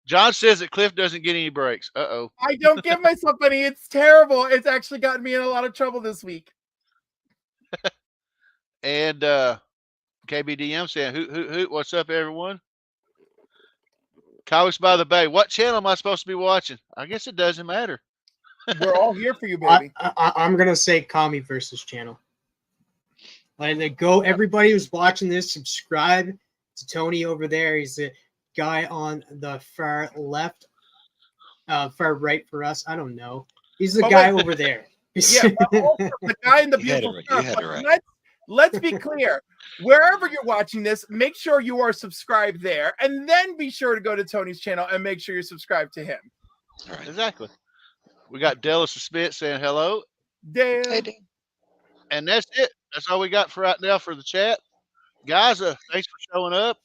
John says that Cliff doesn't get any breaks. Uh-oh. I don't give myself any. It's terrible. It's actually gotten me in a lot of trouble this week. And KBDM saying, hoot, what's up, everyone? Comics by the Bay. What channel am I supposed to be watching? I guess it doesn't matter. We're all here for you, baby. I'm going to say Comiverse's channel. Like, go, everybody who's watching this, subscribe to Tony over there. He's the guy on the far left, far right for us. I don't know. He's the guy over there. Yeah, but also the guy in the beautiful stuff. Let's be clear. Wherever you're watching this, make sure you are subscribed there, and then be sure to go to Tony's channel and make sure you're subscribed to him. All right. Exactly. We got Dallas Smith saying hello. Dale. Hey, Dan. And that's it. That's all we got for right now for the chat. Guys, thanks for showing up.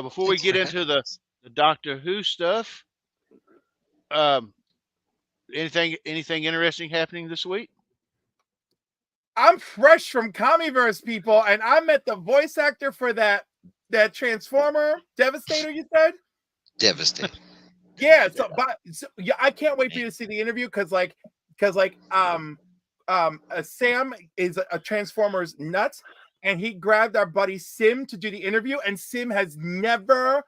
Before we get into the Doctor Who stuff, anything interesting happening this week? I'm fresh from Comiverse, people, and I met the voice actor for that Transformer Devastator. You said Devastator. Yeah. So yeah, I can't wait for you to see the interview because Sam is a Transformers nuts, and he grabbed our buddy Sim to do the interview, and Sim has never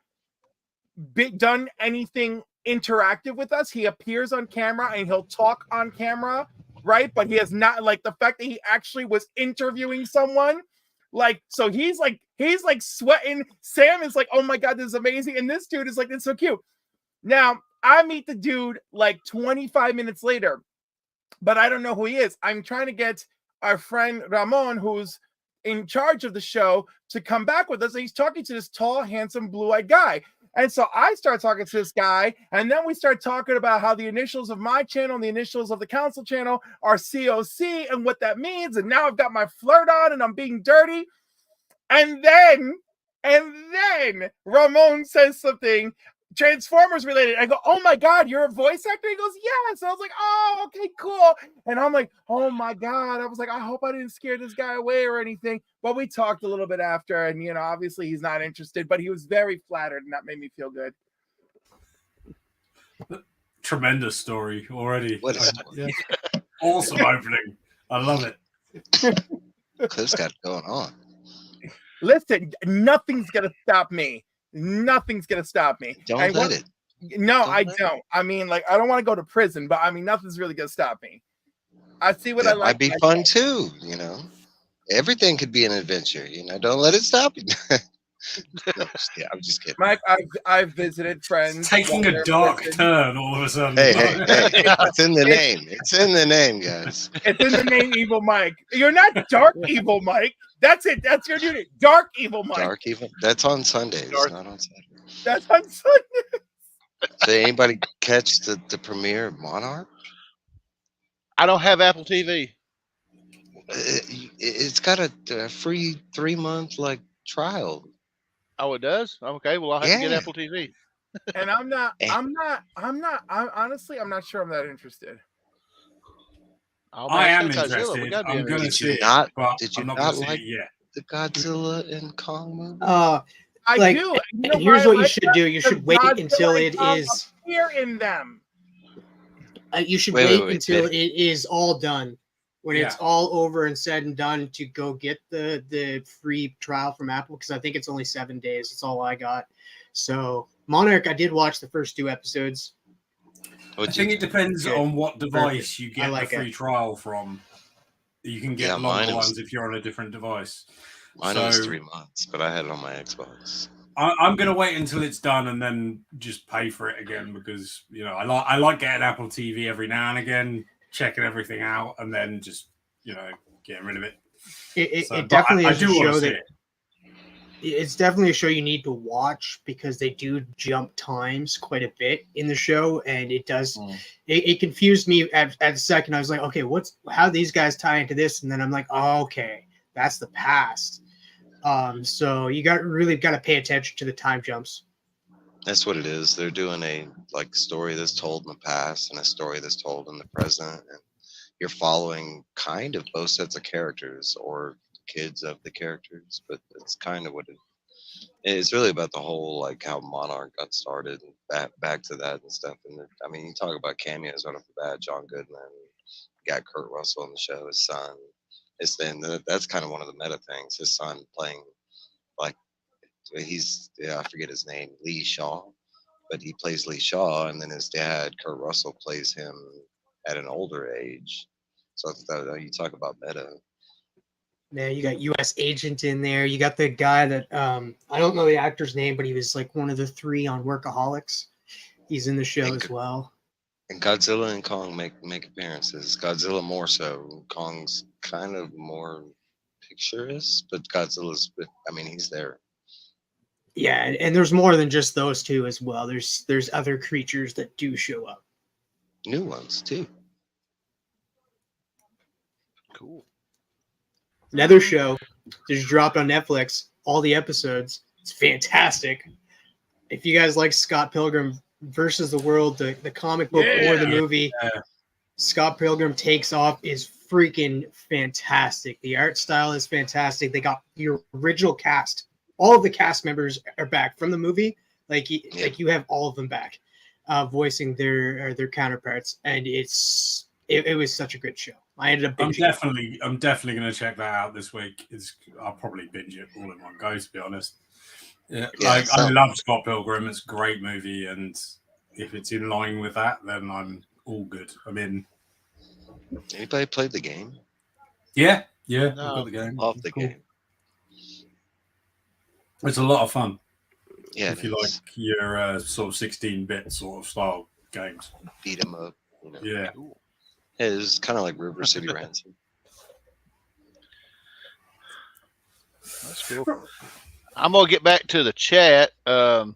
done anything interactive with us. He appears on camera and he'll talk on camera, right? But he has not, like, the fact that he actually was interviewing someone, like, so he's like sweating. Sam is like, oh my god, this is amazing, and this dude is like, it's so cute. Now I meet the dude like 25 minutes later, but I don't know who he is. I'm trying to get our friend Ramon, who's in charge of the show, to come back with us. And he's talking to this tall, handsome, blue-eyed guy. And so I start talking to this guy, and then we start talking about how the initials of my channel and the initials of the council channel are COC and what that means. And now I've got my flirt on and I'm being dirty. And then Ramon says something Transformers related. I go, oh my god, you're a voice actor? He goes, yeah. So I was like, oh, okay, cool. And I'm like, oh my god. I was like, I hope I didn't scare this guy away or anything. But we talked a little bit after, and you know, obviously he's not interested, but he was very flattered, and that made me feel good. Tremendous story already. What a story. Yeah. Awesome opening. I love it. Cliff's got it going on. Listen, nothing's gonna stop me. Nothing's gonna stop me. Don't let it. No, I don't. I mean, like, I don't want to go to prison, but I mean, nothing's really gonna stop me. I see what I like. Might be fun too, you know. Everything could be an adventure, you know. Don't let it stop you. No, yeah, I'm just kidding. Mike, I've visited friends. Taking a dark turn all of a sudden. Hey, it's in the name. It's in the name, guys. It's in the name, Evil Mike. You're not Dark Evil Mike. That's it. That's your unit. Dark Evil Mike. Dark Evil. That's on Sundays, not on Saturdays. That's on Sundays. So anybody catch the premiere of Monarch? I don't have Apple TV. It's got a free 3-month like trial. Oh, it does? Okay, well, I'll have to get Apple TV. And I'm honestly, I'm not sure I'm that interested. Oh, I am interested. I'm going to see it. Did you not like the Godzilla and Kong movie? I do. And here's what you should do. You should wait until it is here in them. You should wait until it is all done. When it's all over and said and done, to go get the free trial from Apple, because I think it's only 7 days. That's all I got. So Monarch, I did watch the first 2 episodes. I think it depends on what device you get the free trial from. You can get longer ones if you're on a different device. Mine was 3 months, but I had it on my Xbox. I'm going to wait until it's done and then just pay for it again, because you know I like getting Apple TV every now and again, checking everything out, and then just getting rid of it. It definitely is a show that it's definitely a show you need to watch, because they do jump times quite a bit in the show, and it does. It confused me at a second. I was like, okay, how these guys tie into this, and then I'm like, oh, okay, that's the past. So you really got to pay attention to the time jumps. That's what it is. They're doing a story that's told in the past and a story that's told in the present, and you're following kind of both sets of characters or kids of the characters, but it's kind of what It's really about the whole like how Monarch got started and back to that and stuff. And I mean, you talk about cameos right off the bat. John Goodman, got Kurt Russell on the show. His son. That's kind of one of the meta things. His son playing like I forget his name, Lee Shaw, but he plays Lee Shaw, and then his dad, Kurt Russell, plays him at an older age. So I thought, you talk about meta. Yeah, you got U.S. Agent in there. You got the guy that I don't know the actor's name, but he was like one of the 3 on Workaholics. He's in the show as well. And Godzilla and Kong make appearances. Godzilla more so. Kong's kind of more picturesque, but Godzilla's. I mean, he's there. Yeah, and there's more than just those 2 as well. There's other creatures that do show up. New ones too. Cool. Another show just dropped on Netflix. All the episodes. It's fantastic. If you guys like Scott Pilgrim versus the World, the comic book or the movie, Scott Pilgrim Takes Off is freaking fantastic. The art style is fantastic. They got the original cast. All of the cast members are back from the movie. Like you have all of them back, voicing their counterparts, and it was such a good show. I ended up binging. I'm definitely going to check that out this week. I'll probably binge it all in one go, to be honest. Yeah, I love Scott Pilgrim. It's a great movie, and if it's in line with that, then I'm all good. I mean, anybody played the game? Yeah, no. I've got the game. Love the game. It's a lot of fun. Yeah, if you like your sort of 16-bit sort of style games, beat 'em up. Yeah. Cool. It's kind of like River City Ransom. That's cool. I'm gonna get back to the chat. Yeah,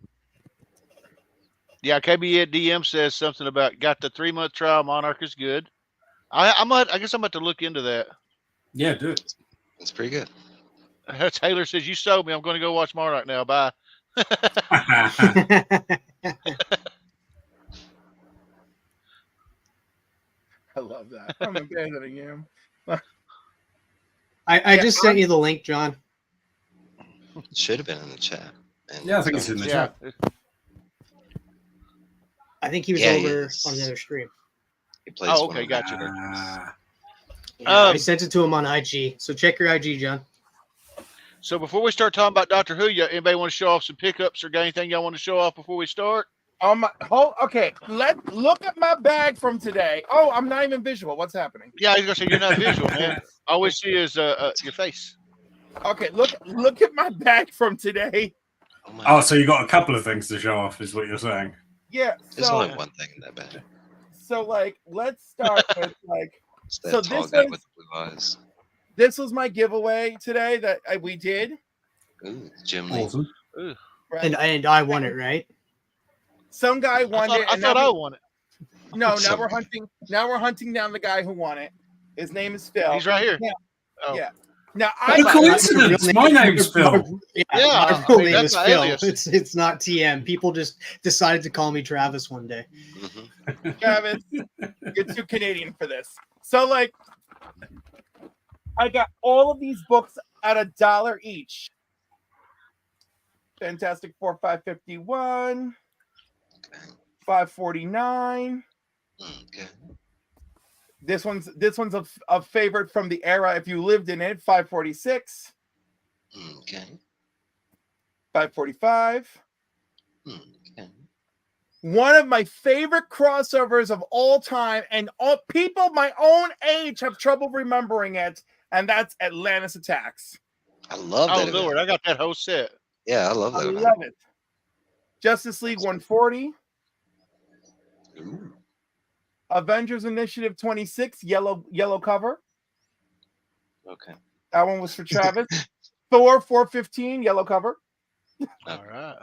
KB at DM says something about got the 3-month trial. Monarch is good. I guess I'm about to look into that. Yeah, do it. It's pretty good. Taylor says you sold me. I'm going to go watch Monarch now. Bye. I love that. I'm abandoning him. I just sent you the link, John. It should have been in the chat. Yeah, I think it's in the chat. I think he was over on the other stream. He plays okay, gotcha. I sent it to him on IG, so check your IG, John. So before we start talking about Doctor Who, anybody want to show off some pickups or got anything y'all want to show off before we start? Okay, let's look at my bag from today. Oh, I'm not even visual. What's happening? Yeah, I was gonna say you're not visual, man. All we see is your face. Okay, look at my bag from today. So you got a couple of things to show off, is what you're saying? Yeah. There's only one thing in that bag. So let's start with It's that tall guy with the blue eyes. This was my giveaway today that we did. Ooh, Jim Lee. Awesome. Right? And I won it, right? Some guy won it. I thought I won it. No, now we're hunting. Now we're hunting down the guy who won it. His name is Phil. He's right here. Yeah. Oh. Yeah. Now What a coincidence! My name's Phil. My real name that's is my Phil. alias. It's not TM. People just decided to call me Travis one day. Mm-hmm. Travis, you're too Canadian for this. So I got all of these books at $1 each. Fantastic Four, $5.51, $5.49. Okay. This one's a favorite from the era. If you lived in it, $5.46. Okay. $5.45. Okay. One of my favorite crossovers of all time, and all people my own age have trouble remembering it, and that's Atlantis Attacks. I love that. Oh Lord, I got that whole set. Yeah, I love that. I love it. Justice League 140. Ooh. Avengers Initiative 26, yellow cover. Okay. That one was for Travis. Thor 415, yellow cover. All right.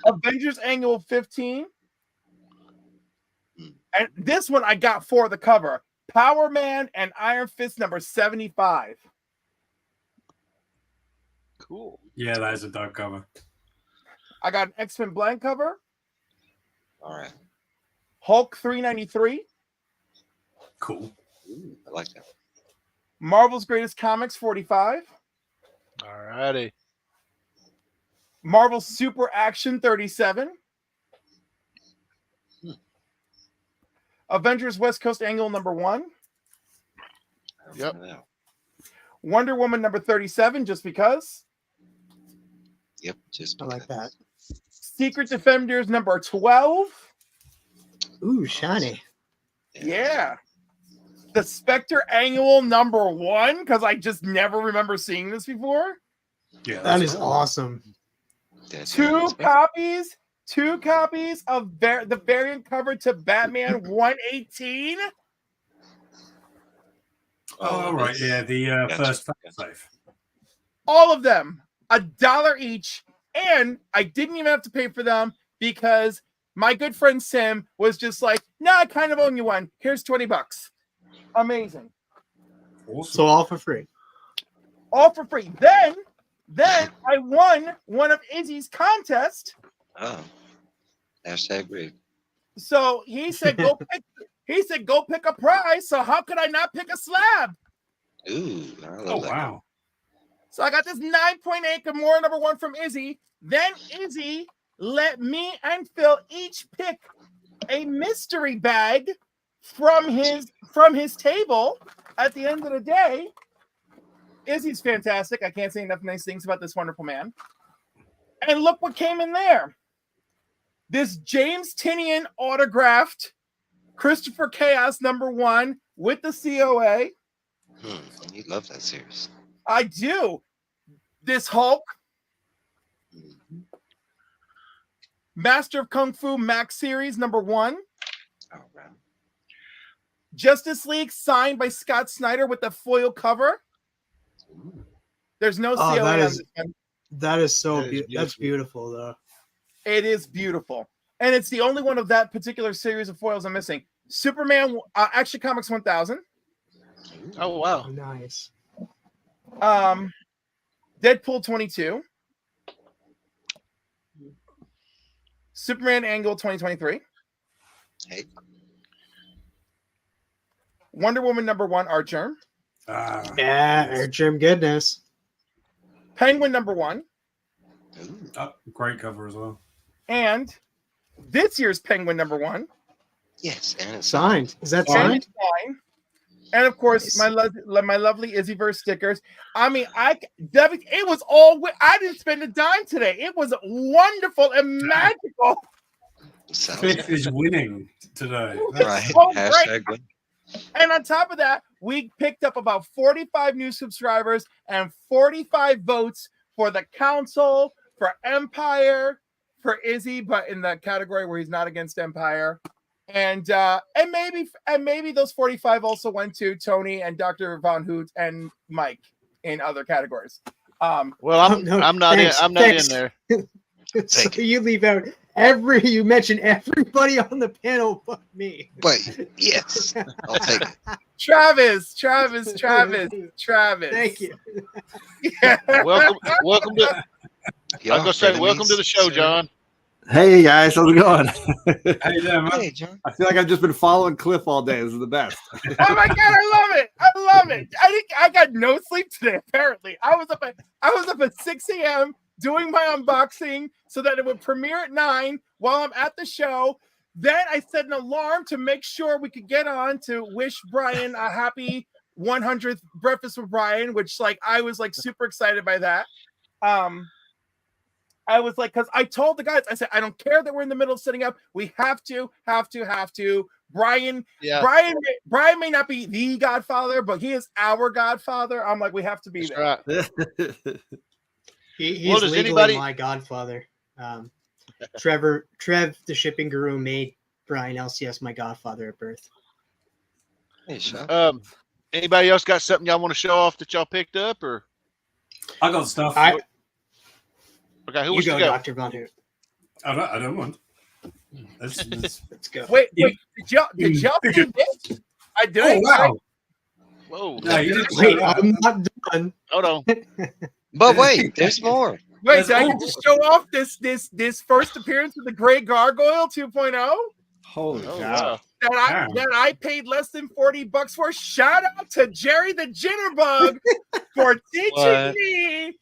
Avengers Annual 15. And this one I got for the cover. Power Man and Iron Fist number 75. Cool. Yeah, that is a dope cover. I got an X-Men blank cover. All right. Hulk 393. Cool. Ooh, I like that. Marvel's Greatest Comics 45. All righty. Marvel Super Action 37. Avengers West Coast Angle number 1. Yep. Wonder Woman number 37, just because. Yep, just I like that. Secret Defenders number 12. Ooh, shiny. Yeah. The Spectre Annual number 1, because I just never remember seeing this before. Yeah, That is awesome. Two copies of the variant cover to Batman 118. Oh, right. Yeah, the first safe. All of them, $1 each. And I didn't even have to pay for them because my good friend Sim was just like, nah, I kind of own you one. Here's $20. Amazing. Awesome. So all for free. All for free. Then I won one of Izzy's contests. Oh. Hashtag rigged. So he said, go pick a prize. So how could I not pick a slab? Ooh, I love Oh, that. wow. So I got this 9.8 Gamora number 1 from Izzy. Then Izzy let me and Phil each pick a mystery bag from his table. At the end of the day, Izzy's fantastic. I can't say enough nice things about this wonderful man. And look what came in there. This James Tynion autographed Christopher Chaos number 1 with the COA. You love that series. I do. This Hulk. Master of Kung Fu Max series number 1. Oh, man. Justice League signed by Scott Snyder with the foil cover. There's no COA on this one. That is so beautiful. That's beautiful, though. It is beautiful. And it's the only one of that particular series of foils I'm missing. Superman, Action Comics 1000. Oh wow. Nice. Deadpool 22. Superman Angle 2023. Hey. Wonder Woman number 1 Archer. Yeah, Archer goodness. Penguin number 1. Great cover as well. And this year's Penguin number 1. Yes, and it's Signed. Is that And signed? it's mine. And of course, Nice. my lovely Izzyverse stickers. I mean, it was all. I didn't spend a dime today. It was wonderful and magical. Fifth is winning today. right. so Hashtag win. And on top of that, we picked up about 45 new subscribers and 45 votes for the council, for Empire, for Izzy, but in the category where he's not against Empire. And maybe those 45 also went to Tony and Dr. Von Hoot and Mike in other categories. Well, No, I'm not thanks, in. I'm not thanks. in there. So you leave out you mention everybody on the panel but me. But yes, I'll take it. Travis. Thank you. Yeah. Welcome to. I was gonna say, welcome to the show, John. Hey guys, how's it going? How you doing, man? Hey, John. I feel like I've just been following Cliff all day. This is the best. Oh my god, I love it. I got no sleep today. Apparently, I was up at 6 a.m. doing my unboxing so that it would premiere at 9 while I'm at the show. Then I set an alarm to make sure we could get on to wish Brian a happy 100th Breakfast with Brian, which I was super excited by that. I was like, because I told the guys, I said, I don't care that we're in the middle of setting up. We have to. Brian, Yeah. Brian may not be the Godfather, but he is our Godfather. I'm like, we have to be there. That's right. He's Well, does legally anybody- my godfather. Trev, the shipping guru, made Brian LCS my godfather at birth. Hey, Sean. Anybody else got something y'all want to show off that y'all picked up, or I got stuff. okay? Who You wants go, to go? Dr. Von Hoot. I don't want. Let's Let's go. Wait, did y'all see this? I did. Oh, wow. Whoa! No, you didn't show Wait, that. I'm not done. Hold on. But wait, there's more. Wait, There's did I more. get to show off this first appearance of the Great Gargoyle 2.0 Holy Oh, cow. wow. that I paid less than $40 for? Shout out to Jerry the Jitterbug for teaching What? me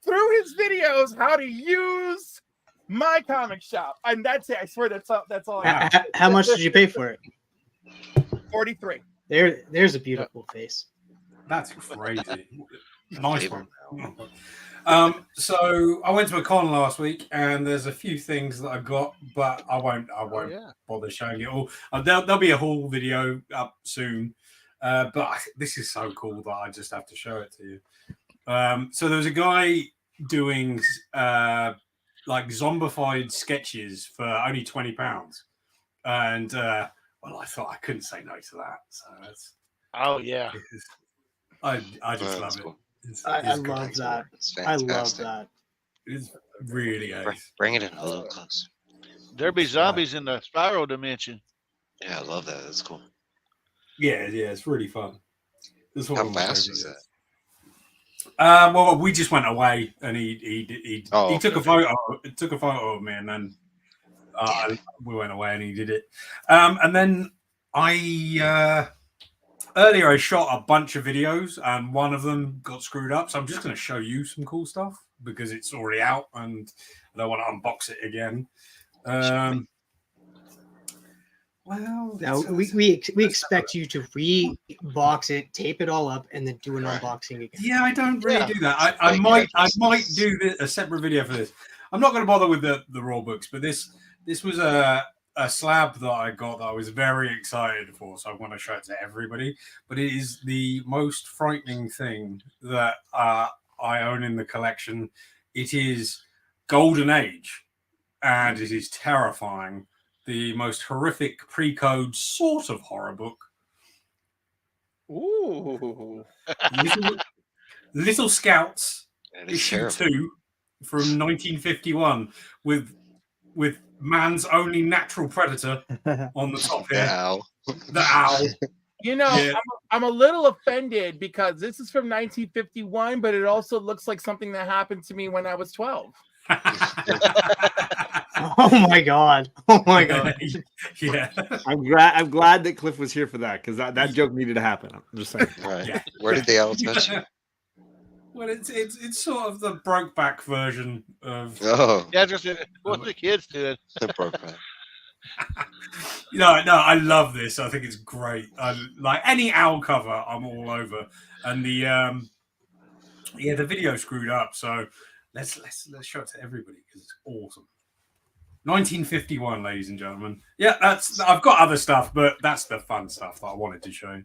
through his videos how to use my comic shop, and that's it. I swear that's all. That's all. I have. How much did you pay for it? 43. There's a beautiful face. That's crazy. Nice one. So I went to a con last week, and there's a few things that I got, but I won't bother showing it all. There'll be a haul video up soon, but this is so cool that I just have to show it to you. So there was a guy doing like zombified sketches for only £20, and well, I thought I couldn't say no to that. So that's I just love cool. it. I love that. I love that. It's really nice. Bring it in a little close. There be zombies in the spiral dimension. Yeah, I love that. That's cool. Yeah, it's really fun. How fast is that? Well, we just went away, and he took a photo. Took a photo of me, and then we went away, and he did it. And then earlier I shot a bunch of videos, and one of them got screwed up. So I'm just going to show you some cool stuff because it's already out, and I don't want to unbox it again. Well, now we expect you to re-box it, tape it all up, and then do an unboxing again. Yeah, I don't really do that. I might do a separate video for this. I'm not going to bother with the raw books, but this was a slab that I got that I was very excited for, so I want to show it to everybody. But it is the most frightening thing that I own in the collection. It is Golden Age, and it is terrifying. The most horrific pre-code sort of horror book. Ooh. Little Scouts, issue 2 from 1951, with man's only natural predator on the top here. The owl. You know, I'm a little offended because this is from 1951, but it also looks like something that happened to me when I was 12. Oh my god! Oh my god! Yeah, I'm glad that Cliff was here for that because that joke needed to happen. I'm just saying. Right. Yeah. Where did the owl touch you? Well, it's sort of the Brokeback version of. Oh, Yeah, just what the kids doing. the Brokeback. No, I love this. I think it's great. Like any owl cover, I'm all over. And the video screwed up, so let's show it to everybody because it's awesome. 1951, ladies and gentlemen. Yeah, I've got other stuff, but that's the fun stuff that I wanted to show.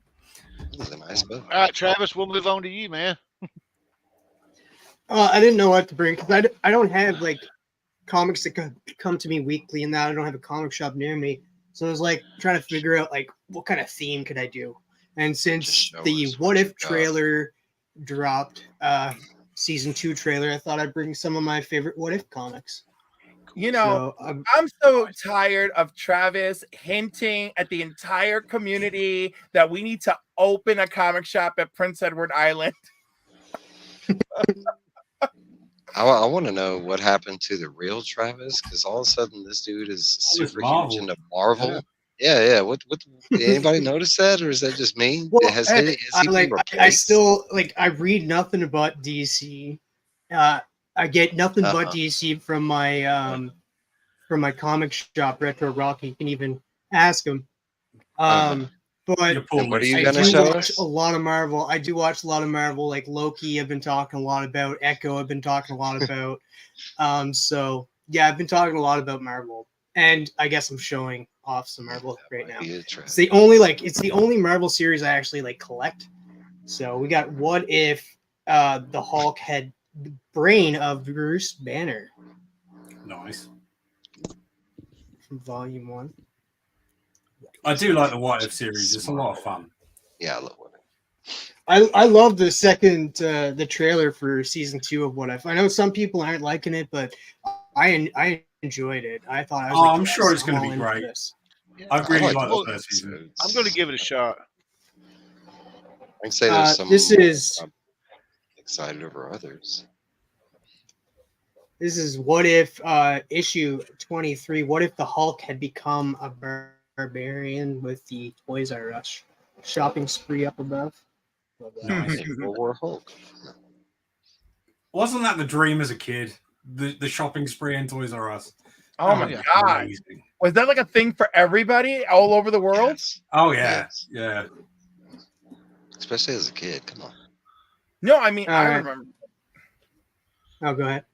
This is a nice book. All right, Travis, we'll move on to you, man. I didn't know what to bring because I don't have like comics that come to me weekly, and that I don't have a comic shop near me. So I was like trying to figure out like what kind of theme could I do. And since the What If trailer dropped, season 2 trailer, I thought I'd bring some of my favorite What If comics. You know, So, I'm so tired of Travis hinting at the entire community that we need to open a comic shop at Prince Edward Island. I want to know what happened to the real Travis because all of a sudden this dude is super huge into Marvel. Yeah. What? Did anybody notice that, or is that just me? Well, Has he I still like. I read nothing but DC. I get nothing but DC from my comic shop, Retro Rocky. You can even ask him. But what are you I gonna do show watch us? a lot of Marvel. I do watch a lot of Marvel, like Loki. I've been talking a lot about Echo. I've been talking a lot about. So yeah, I've been talking a lot about Marvel, and I guess I'm showing off some Marvel right now. It's the only Marvel series I actually like collect. So we got What If the Hulk had the brain of Bruce Banner. Nice. From Volume 1. I do like the What If series. It's a lot of fun. Yeah, I love What If. I love the second the trailer for season 2 of What If. I know some people aren't liking it, but I enjoyed it. I thought I was I'm sure it's going to be great. I really like the first season. I'm going to give it a shot. I can say there's some. I'm excited over others. This is What If issue 23. What if the Hulk had become a barbarian with the Toys R Us shopping spree up above? Nice. World War Hulk. Wasn't that the dream as a kid? The shopping spree in Toys R Us. Oh my God. Amazing. Was that like a thing for everybody all over the world? Yes. Oh yeah, Yes. yeah. Especially as a kid. Come on. No, I mean, All I right. remember. Oh, go ahead.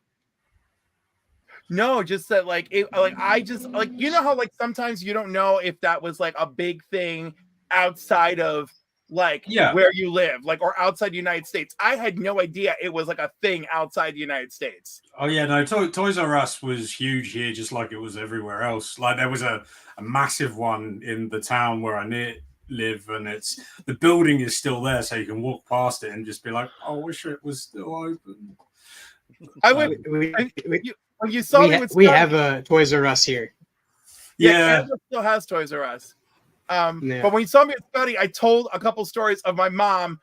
No, just that like it like I just like you know how like sometimes you don't know if that was like a big thing outside of like where you live, like or outside the United States. I had no idea it was like a thing outside the United States. Oh yeah, no, Toys R Us was huge here, just like it was everywhere else. Like there was a massive one in the town where I live, and it's the building is still there, so you can walk past it and just be like, "I wish it was still open." I would. When you saw me with we have a Toys R Us here. Yeah, Canada still has Toys R Us. But when you saw me with Scotty, I told a couple stories of my mom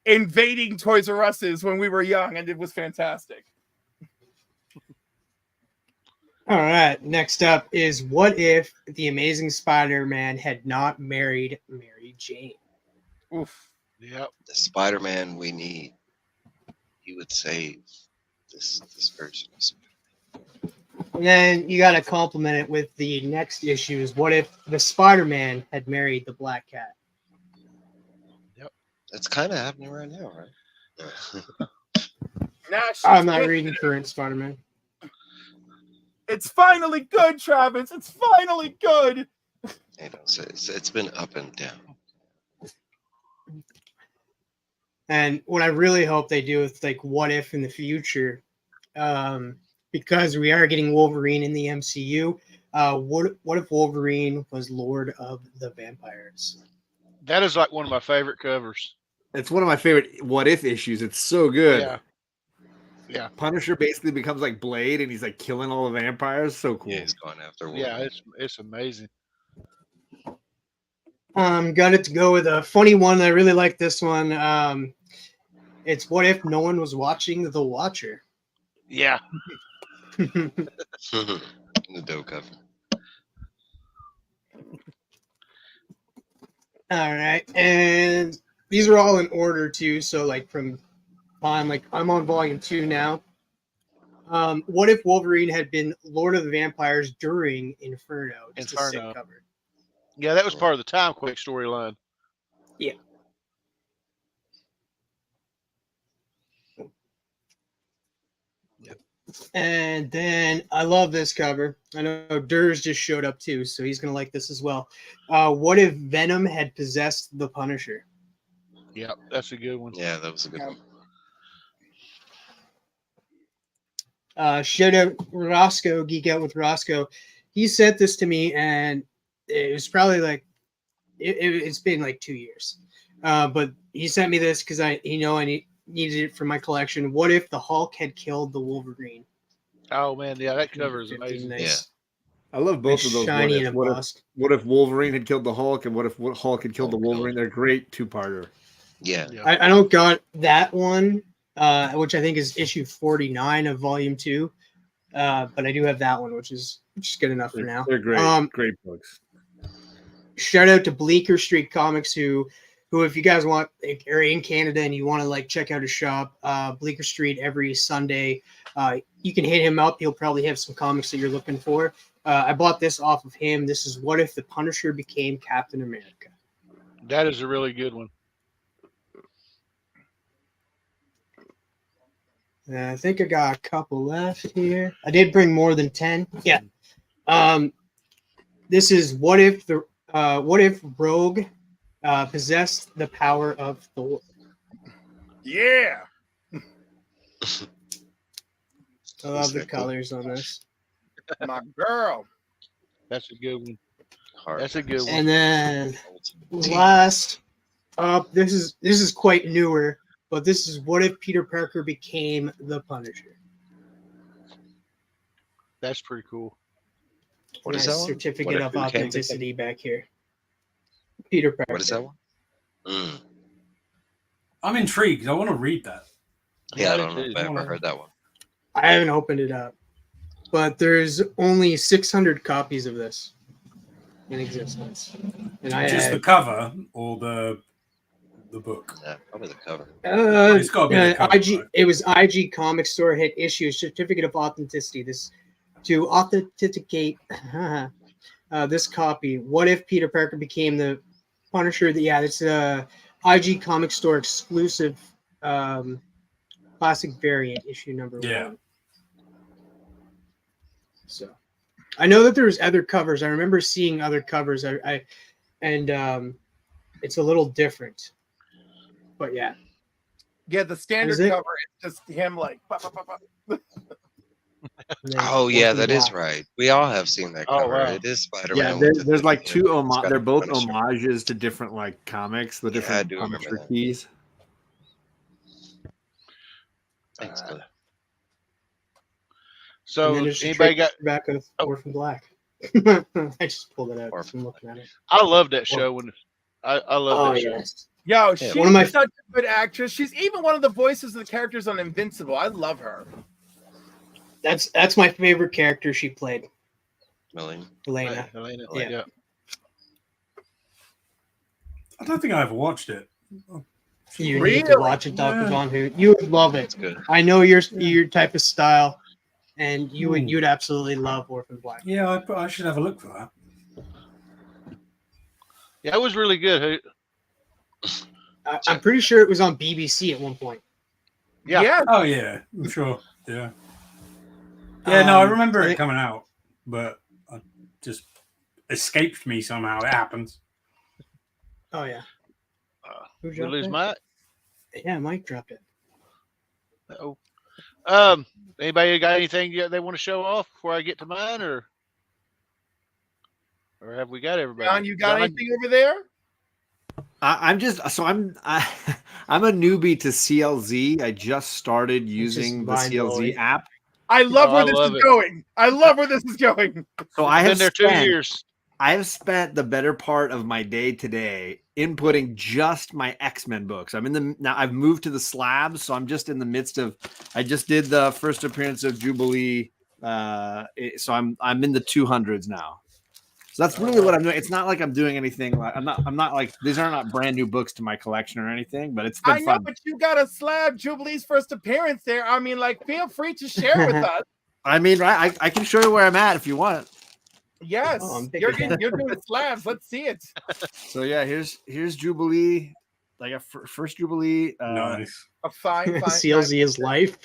invading Toys R Us's when we were young, and it was fantastic. All right, next up is what if the Amazing Spider-Man had not married Mary Jane? Oof. Yep. The Spider-Man we need. He would save this version of Spider-Man. And then you got to compliment it with the next issue is what if the Spider-Man had married the Black Cat? Yep. That's kind of happening right now, right? I'm not reading current Spider-Man. It's finally good, Travis. It's finally good. Hey, don't say it's been up and down. And what I really hope they do is like what if in the future, because we are getting Wolverine in the MCU, what if Wolverine was Lord of the Vampires? That is like one of my favorite covers. It's one of my favorite what if issues. It's so good. Yeah. Yeah. Punisher basically becomes like Blade and he's like killing all the vampires. So cool. Yeah, he's going after Wolverine. Yeah, it's amazing. Got it to go with a funny one. I really like this one. It's what if no one was watching The Watcher? Yeah. The dough cover. All right, and these are all in order too. So like from I'm on volume 2 now. What if Wolverine had been Lord of the Vampires during Inferno? Just a sick cover. Yeah, that was part of the Time Quick storyline. Yeah. And then I love this cover. I know Durs just showed up too, so he's gonna like this as well. What if Venom had possessed the Punisher? Yeah, that's a good one. Yeah, that was a good one. Shout out Roscoe, Geek Out with Roscoe. He sent this to me, and it was probably like it's been like 2 years. But he sent me this because I needed it for my collection. What if the Hulk had killed the Wolverine? Oh man, yeah, that cover is amazing. Nice. Yeah. I love both of those. Shiny and what embossed. What if Wolverine had killed the Hulk, and what if Hulk had killed the Wolverine? They're great two-parter. Yeah. I don't got that one, which I think is issue 49 of volume 2. But I do have that one, which is good enough for now. They're great, great books. Shout out to Bleecker Street Comics, who if you guys want, are in Canada and you want to like check out his shop, Bleecker Street every Sunday. You can hit him up. He'll probably have some comics that you're looking for. I bought this off of him. This is What If the Punisher Became Captain America. That is a really good one. I think I got a couple left here. I did bring more than 10. Yeah. This is what if Rogue possessed the power of Thor. Yeah. I love the colors on this. My girl. That's a good one. That's a good one. And then last up, this is quite newer, but this is what if Peter Parker became the Punisher? That's pretty cool. What is Nice that one? certificate of authenticity back here. Peter Parker. What is that one? I'm intrigued. I want to read that. Yeah, I don't know if I ever heard that one. I haven't opened it up, but there's only 600 copies of this in existence. And Just the cover or the the book? Yeah, probably the cover. It's got to be the cover. IG. It was IG Comic Store hit issue certificate of authenticity. This to authenticate this copy. What if Peter Parker became the Punisher? It's a IG Comic Store exclusive classic variant issue number 1. So I know that there's other covers. I remember seeing other covers. It's a little different, but yeah. Yeah, the standard cover is just him like. Oh yeah, that is right. We all have seen that cover. Wow. It is Spider-Man. Yeah, there's like two they're both homages to different like comics, the different I do Punisher remember keys. Thanks, Cliff. So anybody got back of Orphan Black? I just pulled it out. I'm looking at it. I love that show when I love that show. Yes. Yo, she's one of my such a good actress. She's even one of the voices of the characters on Invincible. I love her. That's my favorite character she played. Elena. Helena. Yeah. I don't think I ever watched it. You need to watch it, Dr. Von Hoot. You would love it. It's good. I know your type of style, and you'd absolutely love Orphan Black. Yeah, I should have a look for that. Yeah, it was really good. I'm pretty sure it was on BBC at one point. Yeah. Oh yeah, I'm sure. Yeah. Yeah, no, I remember it coming out, but it just escaped me somehow. It happens. Oh yeah. Who We dropped lose it? Mike. Yeah, Mike dropped it. Oh. Anybody got anything they want to show off before I get to mine, or have we got everybody? John, you got anything over there? I'm a newbie to CLZ. I just started using the CLZ app. I love where this is going. I love where this is going. So I have been there 2 years. I have spent the better part of my day today inputting just my X-Men books. Now I've moved to the slabs, so I'm just in the midst of. I just did the first appearance of Jubilee, so I'm in the 200s now. So that's really what I'm doing. It's not like I'm doing anything. Like I'm not like these are not brand new books to my collection or anything. But it's been fun. I know, but you got a slab Jubilee's first appearance there. I mean, like, feel free to share with us. I mean, right? I can show you where I'm at if you want. Yes, you're doing slabs. Let's see it. So yeah, here's Jubilee. Like a first Jubilee. Nice. A fine. CLZ is life.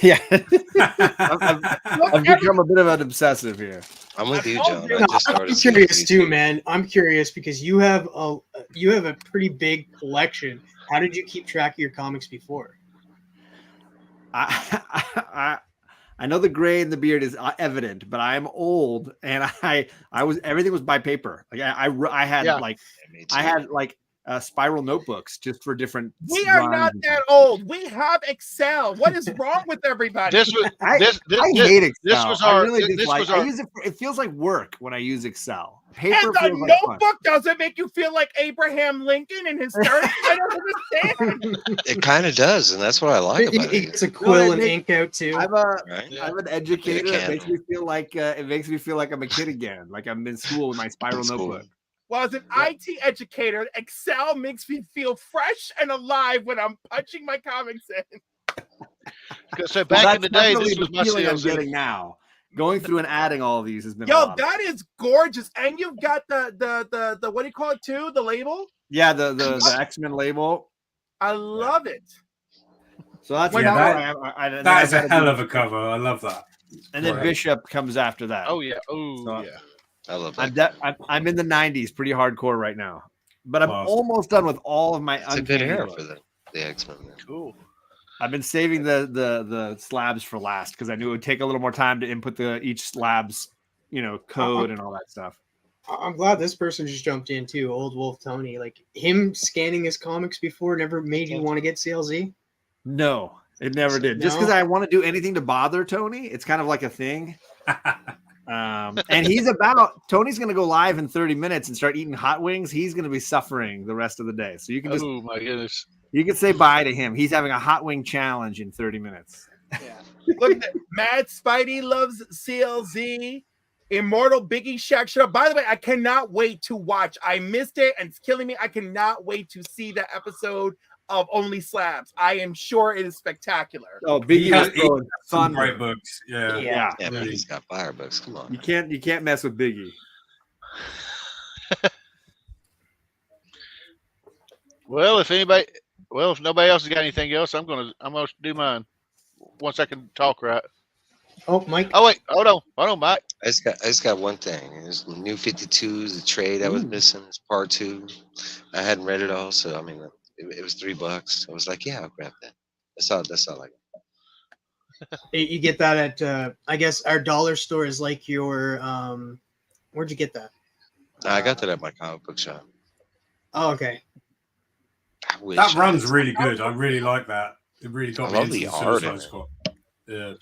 Yeah, I've become a bit of an obsessive here. I'm with you, John. I'm curious too, man. I'm curious because you have a pretty big collection. How did you keep track of your comics before? I know the gray in the beard is evident, but I am old, and everything was by paper. Like I had spiral notebooks just for different. We are not that old. We have Excel. What is wrong with everybody? I hate Excel. It feels like work when I use Excel. Paper and the notebook doesn't make you feel like Abraham Lincoln in his 30s. I don't understand. It kind of does, and that's what I like about it. It's a quill and ink out too. I'm an educator. It makes me feel like I'm a kid again. Like I'm in school with my spiral notebook. Well, as an IT educator, Excel makes me feel fresh and alive when I'm punching my comics in. So back in the day, this was my feeling I'm getting now. Going through and adding all of these has been that is gorgeous. And you've got the what do you call it too? The label? Yeah, the X-Men label. I love it. So that's that is a hell of a cover. I love that. And then Bishop comes after that. Oh yeah. Oh yeah. I love that. I'm in the 90s, pretty hardcore right now. But I'm almost done with all of my. It's a good era for the X-Men. Cool. I've been saving the slabs for last because I knew it would take a little more time to input each slab's code and all that stuff. I'm glad this person just jumped in too. Old Wolf Tony, like him scanning his comics before never made you want to get CLZ. No, it never did. No? Just because I want to do anything to bother Tony, it's kind of like a thing. And Tony's going to go live in 30 minutes and start eating hot wings. He's going to be suffering the rest of the day. So you can oh my goodness. You can say bye to him. He's having a hot wing challenge in 30 minutes. Yeah. Look at that. Mad Spidey loves CLZ. Immortal Biggie Shack show. By the way, I cannot wait to watch. I missed it and it's killing me. I cannot wait to see the episode of Only Slabs. I am sure it is spectacular. Oh, Biggie was throwing some thunder. great books. Yeah. Yeah. Yeah, but he's got fire books. Come on. You can't mess with Biggie. Well, if nobody else has got anything else, I'm gonna do mine once I can talk right. Oh, Mike. Oh wait, hold on, Mike. I just got one thing. There's New 52s, the trade I was missing. It's part 2. I hadn't read it all, so I mean, it was $3. I was like, yeah, I'll grab that. That's all I got. You get that at I guess our dollar store is like your where'd you get that? I got that at my comic book shop. Oh, okay. That run's really good. I really like that. It really got me into the the art Suicide in it. Squad. Yeah.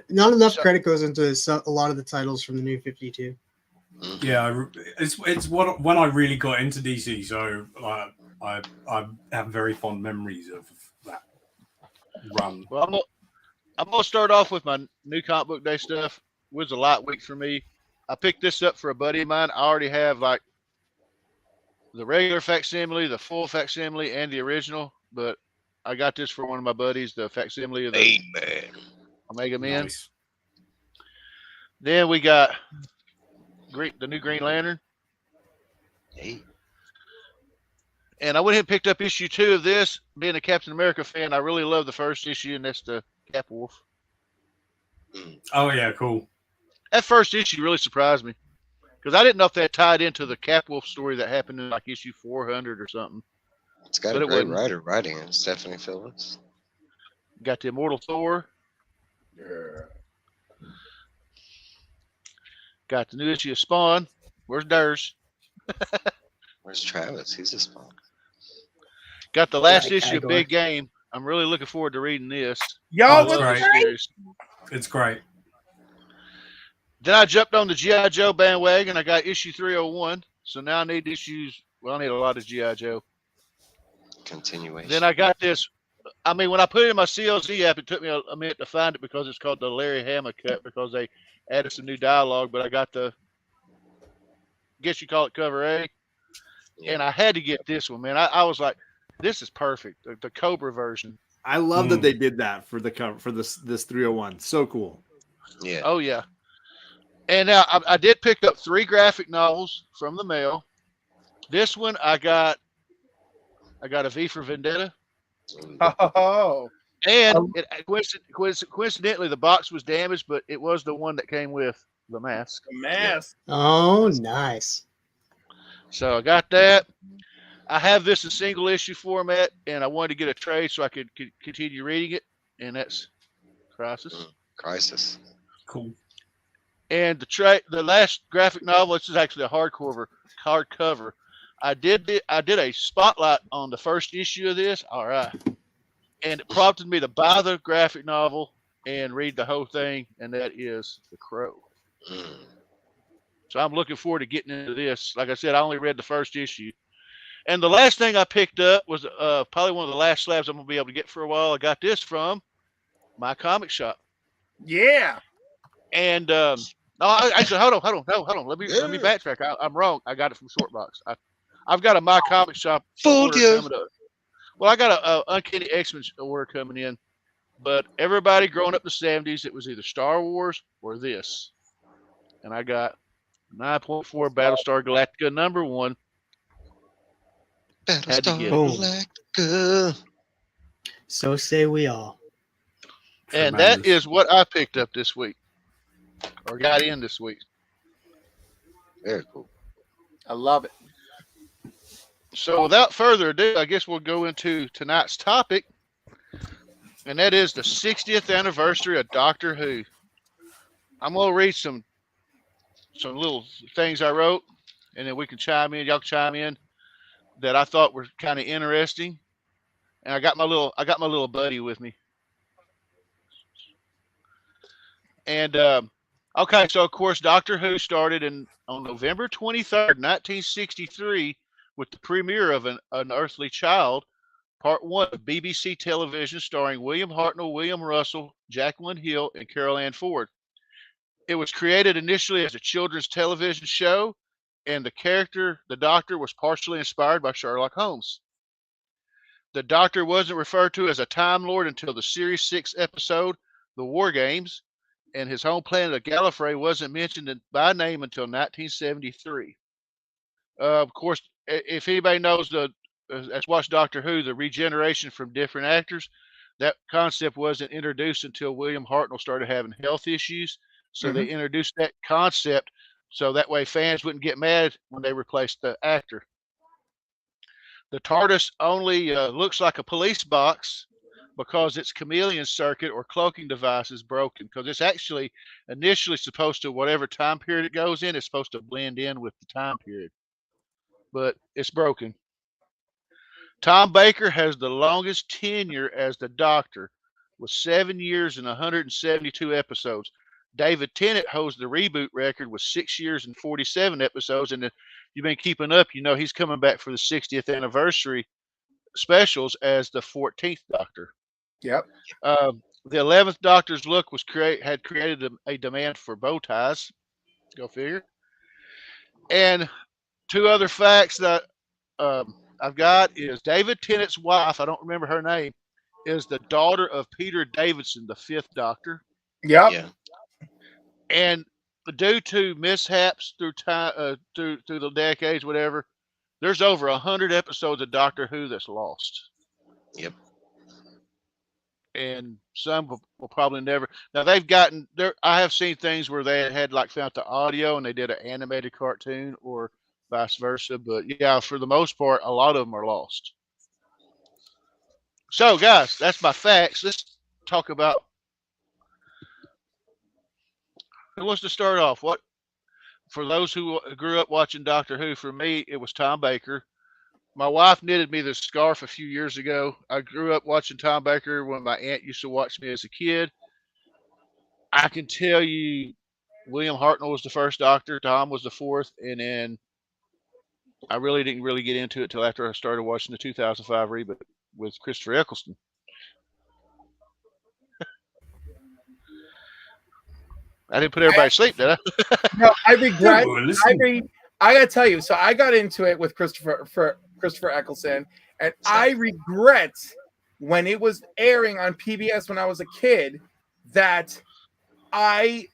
Not enough credit goes into a lot of the titles from the New 52. Yeah, it's what when I really got into DC. So I have very fond memories of that run. Well, I'm gonna start off with my new comic book day stuff. It was a light week for me. I picked this up for a buddy of mine. I already have like the regular facsimile, the full facsimile, and the original, but I got this for one of my buddies, the facsimile of the Omega Men. Nice. Then we got the new Green Lantern. Hey. And I went ahead and picked up issue 2 of this. Being a Captain America fan, I really love the first issue, and that's the Cap Wolf. Oh yeah, cool. That first issue really surprised me because I didn't know if that tied into the Cap Wolf story that happened in like issue 400 or something. It's got a great writer writing it, Stephanie Phillips. Got the Immortal Thor. Yeah. Got the new issue of Spawn. Where's Durs? Where's Travis? He's a Spawn. Got the last issue of Big Game. I'm really looking forward to reading this. Y'all, Oh, look great. It's great. Then I jumped on the G.I. Joe bandwagon. I got issue 301. So now I need issues. Well, I need a lot of G.I. Joe. Continuation. Then I got this. I mean, when I put it in my CLZ app, it took me a minute to find it because it's called the Larry Hama cut because they added some new dialogue. But I got the, I guess you call it cover A. Yeah. And I had to get this one, man. I was like, this is perfect. The Cobra version. I love that they did that for the cover for this 301. So cool. Yeah. Oh yeah. And now I did pick up 3 graphic novels from the mail. This one I got a V for Vendetta. Oh. And coincidentally, the box was damaged, but it was the one that came with the mask. The mask. Oh, nice. So I got that. I have this in single issue format, and I wanted to get a trade so I could continue reading it. And that's Crisis. Cool. And the last graphic novel, this is actually a hardcover. I did a spotlight on the first issue of this. All right. And it prompted me to buy the graphic novel and read the whole thing, and that is The Crow. So I'm looking forward to getting into this. Like I said, I only read the first issue. And the last thing I picked up was probably one of the last slabs I'm going to be able to get for a while. I got this from my comic shop. Yeah. And actually, hold on. Let me backtrack. I'm wrong. I got it from Shortbox. I've got a My Comic Shop order coming up. Well, I got a Uncanny X-Men order coming in, but everybody growing up in the 70s, it was either Star Wars or this. And I got 9.4 Battlestar Galactica #1. Battlestar Galactica. So say we all. And that is what I picked up this week, or got in this week. Very cool. I love it. So without further ado, I guess we'll go into tonight's topic, and that is the 60th anniversary of Doctor Who. I'm going to read some little things I wrote, and then we can chime in. Y'all chime in that I thought were kind of interesting. And I got my little buddy with me. And okay, so of course Doctor Who started on November 23rd, 1963, with the premiere of An Unearthly Child, Part 1 of BBC television, starring William Hartnell, William Russell, Jacqueline Hill, and Carol Ann Ford. It was created initially as a children's television show, and the character, the Doctor, was partially inspired by Sherlock Holmes. The Doctor wasn't referred to as a Time Lord until the Series 6 episode, The War Games, and his home planet of Gallifrey wasn't mentioned by name until 1973. Of course, if anybody knows that's watched Doctor Who, the regeneration from different actors, that concept wasn't introduced until William Hartnell started having health issues. So they introduced that concept so that way fans wouldn't get mad when they replaced the actor. The TARDIS only looks like a police box because its chameleon circuit or cloaking device is broken, because it's actually initially supposed to, whatever time period it goes in, it's supposed to blend in with the time period. But it's broken. Tom Baker has the longest tenure as the Doctor, with 7 years and 172 episodes. David Tennant holds the reboot record with 6 years and 47 episodes. And if you've been keeping up, you know he's coming back for the 60th anniversary specials as the 14th Doctor. Yep. The 11th Doctor's look had created a demand for bow ties. Go figure. And two other facts that I've got is David Tennant's wife, I don't remember her name, is the daughter of Peter Davison, the 5th Doctor. Yep. Yeah. And due to mishaps through time, through the decades, whatever, there's over 100 episodes of Doctor Who that's lost. Yep. And some will probably never. Now they've gotten there. I have seen things where they had like found the audio and they did an animated cartoon or vice versa. But yeah, for the most part, a lot of them are lost. So guys, that's my facts. Let's talk about. Who wants to start off? What, for those who grew up watching Doctor Who, for me, it was Tom Baker. My wife knitted me this scarf a few years ago. I grew up watching Tom Baker when my aunt used to watch me as a kid. I can tell you William Hartnell was the first Doctor, Tom was the 4th, and then I really didn't get into it till after I started watching the 2005 reboot with Christopher Eccleston. I didn't put everybody to sleep, did I? No, I regret. I gotta tell you. So I got into it with Christopher Eccleston, and I regret when it was airing on PBS when I was a kid that I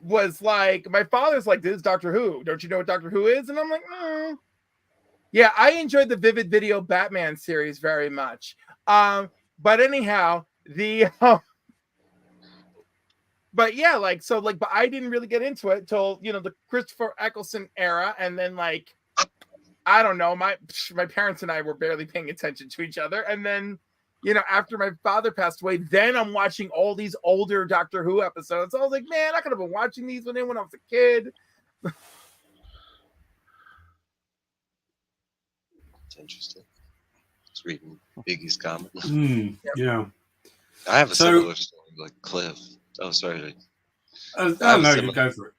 was like, my father's like, "This is Doctor Who. Don't you know what Doctor Who is?" And I'm like, yeah, I enjoyed the Vivid Video Batman series very much. But anyhow, but yeah, but I didn't really get into it till, the Christopher Eccleston era. And then I don't know, my parents and I were barely paying attention to each other. And then, after my father passed away, then I'm watching all these older Doctor Who episodes. So I was like, man, I could have been watching these when I was a kid. It's interesting. It's reading Biggie's comment. Yeah. I have a similar story like Cliff. Oh, sorry. No, you go for it.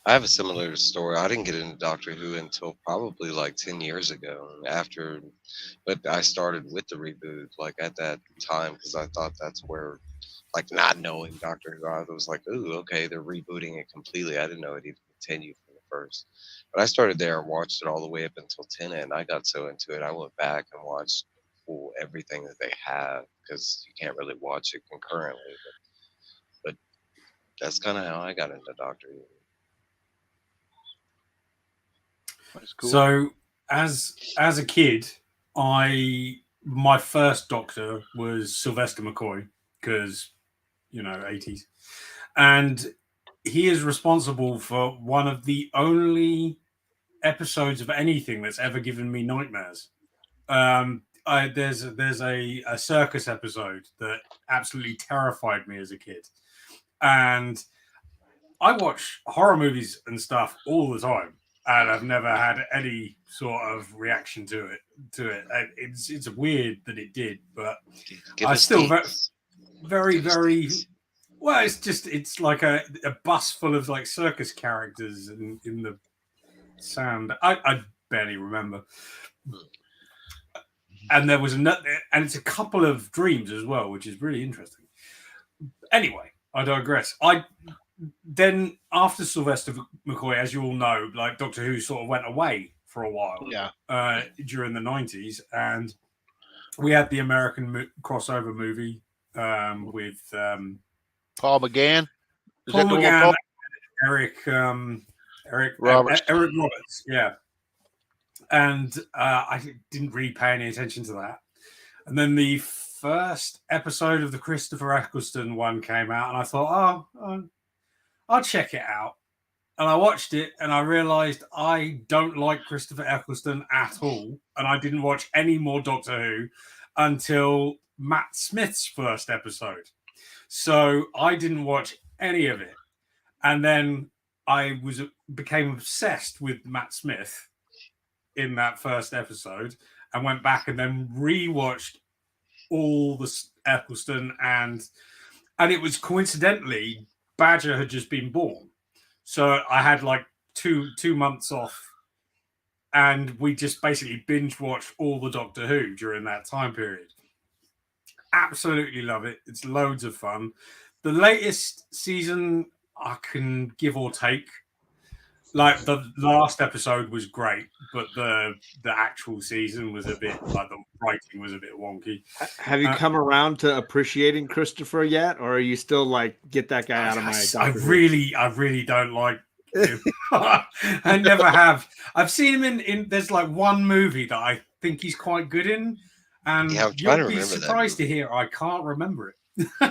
I have a similar story. I didn't get into Doctor Who until probably 10 years ago. But I started with the reboot at that time because I thought that's where, not knowing Doctor Who, I was like, ooh, okay, they're rebooting it completely. I didn't know it even continued from the first. But I started there and watched it all the way up until Tennant, and I got so into it, I went back and watched everything that they have because you can't really watch it concurrently. But that's kind of how I got into Doctor Who. That's cool. So as a kid, my first Doctor was Sylvester McCoy because 80s, and he is responsible for one of the only episodes of anything that's ever given me nightmares. There's a circus episode that absolutely terrified me as a kid. And I watch horror movies and stuff all the time, and I've never had any sort of reaction to it. It's weird that it did, but I still very, very well. It's like a bus full of circus characters in the sound. I barely remember. And there was another, and it's a couple of dreams as well, which is really interesting. Anyway, I digress. then after Sylvester McCoy, as you all know, like Doctor Who sort of went away for a while. During the 90s, and we had the American crossover movie with Paul McGann. Paul McGann, Eric Roberts. Eric Roberts, yeah. And I didn't really pay any attention to that. And then the first episode of the Christopher Eccleston one came out, and I thought, I'll check it out. And I watched it, and I realized I don't like Christopher Eccleston at all. And I didn't watch any more Doctor Who until Matt Smith's first episode. So I didn't watch any of it. And then I became obsessed with Matt Smith in that first episode, and went back and then rewatched all the Eccleston, and it was coincidentally Badger had just been born. So I had like two months off, and we just basically binge watched all the Doctor Who during that time period. Absolutely love it. It's loads of fun. The latest season, I can give or take. Like the last episode was great, but the actual season was a bit like the writing was a bit wonky. Have you come around to appreciating Christopher yet, or are you still like, get that guy out of my? I really don't like him. I never have. I've seen him in. There's like one movie that I think he's quite good in, and you'll be surprised to hear I can't remember it.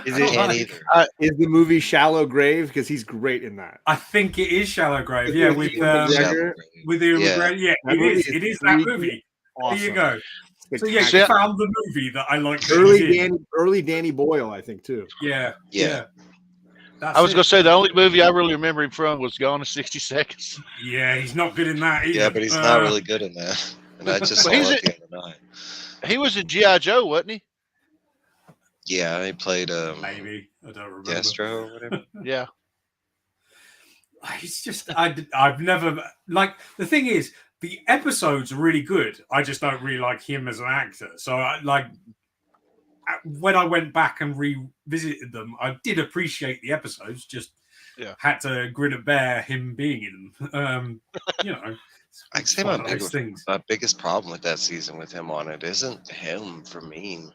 Is the movie Shallow Grave? Because he's great in that. I think it is Shallow Grave. Yeah, with Ewan McGregor. Yeah, it is that movie. Awesome. There you go. So yeah, you found the movie that I like. Early Danny Boyle, I think too. Yeah. I was going to say the only movie I really remember him from was Gone in 60 Seconds. Yeah, he's not good in that either. Yeah, but he's not really good in that. And I just saw it the other night. He was in G.I. Joe, wasn't he? Yeah, he played maybe I don't remember. Destro or whatever. Yeah. It's just I've never like the thing is the episodes are really good. I just don't really like him as an actor. So when I went back and revisited them, I did appreciate the episodes. Just had to grin and bear him being in them. I'd say my biggest problem with that season with him on it isn't him for me.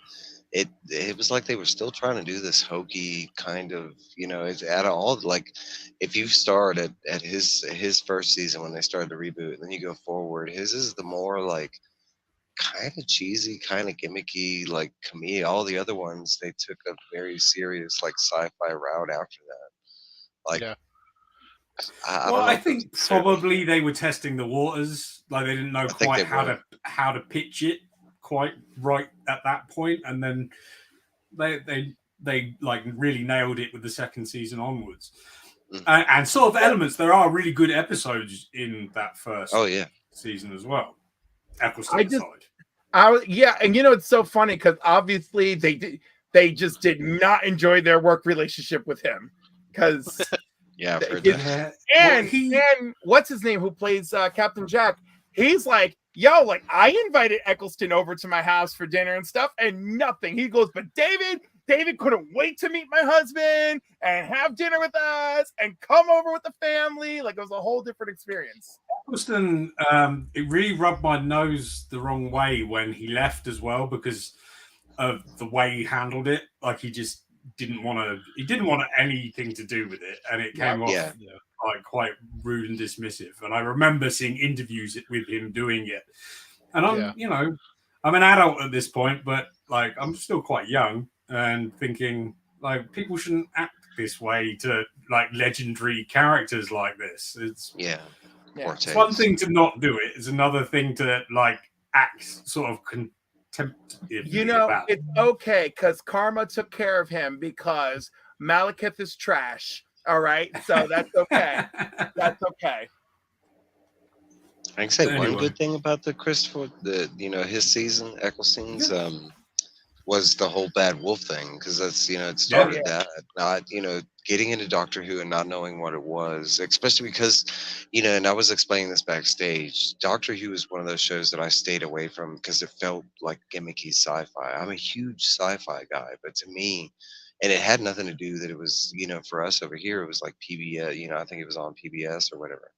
It was like they were still trying to do this hokey kind of, it's at all, like if you start at his first season when they started the reboot, and then you go forward, his is the more like kind of cheesy, kind of gimmicky, like comedic. All the other ones, they took a very serious like sci-fi route after that. Like, I think probably they were testing the waters. Like they didn't know quite how to pitch it quite right at that point, and then they like really nailed it with the second season onwards. And sort of elements, there are really good episodes in that first season as well. Eccleston side. And it's so funny because obviously they just did not enjoy their work relationship with him because and what's his name who plays Captain Jack, he's like, yo, like I invited Eccleston over to my house for dinner and stuff, and nothing. He goes, but David couldn't wait to meet my husband and have dinner with us and come over with the family. Like it was a whole different experience. Eccleston, it really rubbed my nose the wrong way when he left as well because of the way he handled it. Like he just didn't want anything to do with it, and it came off like quite rude and dismissive. And I remember seeing interviews with him doing it, and I'm an adult at this point, but like I'm still quite young and thinking like people shouldn't act this way to like legendary characters like this. It's one thing to not do it. It's another thing to like act sort of contemptuously. It's okay because karma took care of him because Malekith is trash. All right, so that's okay. That's okay. I can say one good thing about the Christopher, his season, Eccleston's, was the whole bad wolf thing, because that's it started that, not getting into Doctor Who and not knowing what it was, especially because and I was explaining this backstage. Doctor Who is one of those shows that I stayed away from because it felt like gimmicky sci-fi. I'm a huge sci-fi guy, but to me, and it had nothing to do that it was, for us over here, it was like PBS, I think it was on PBS or whatever.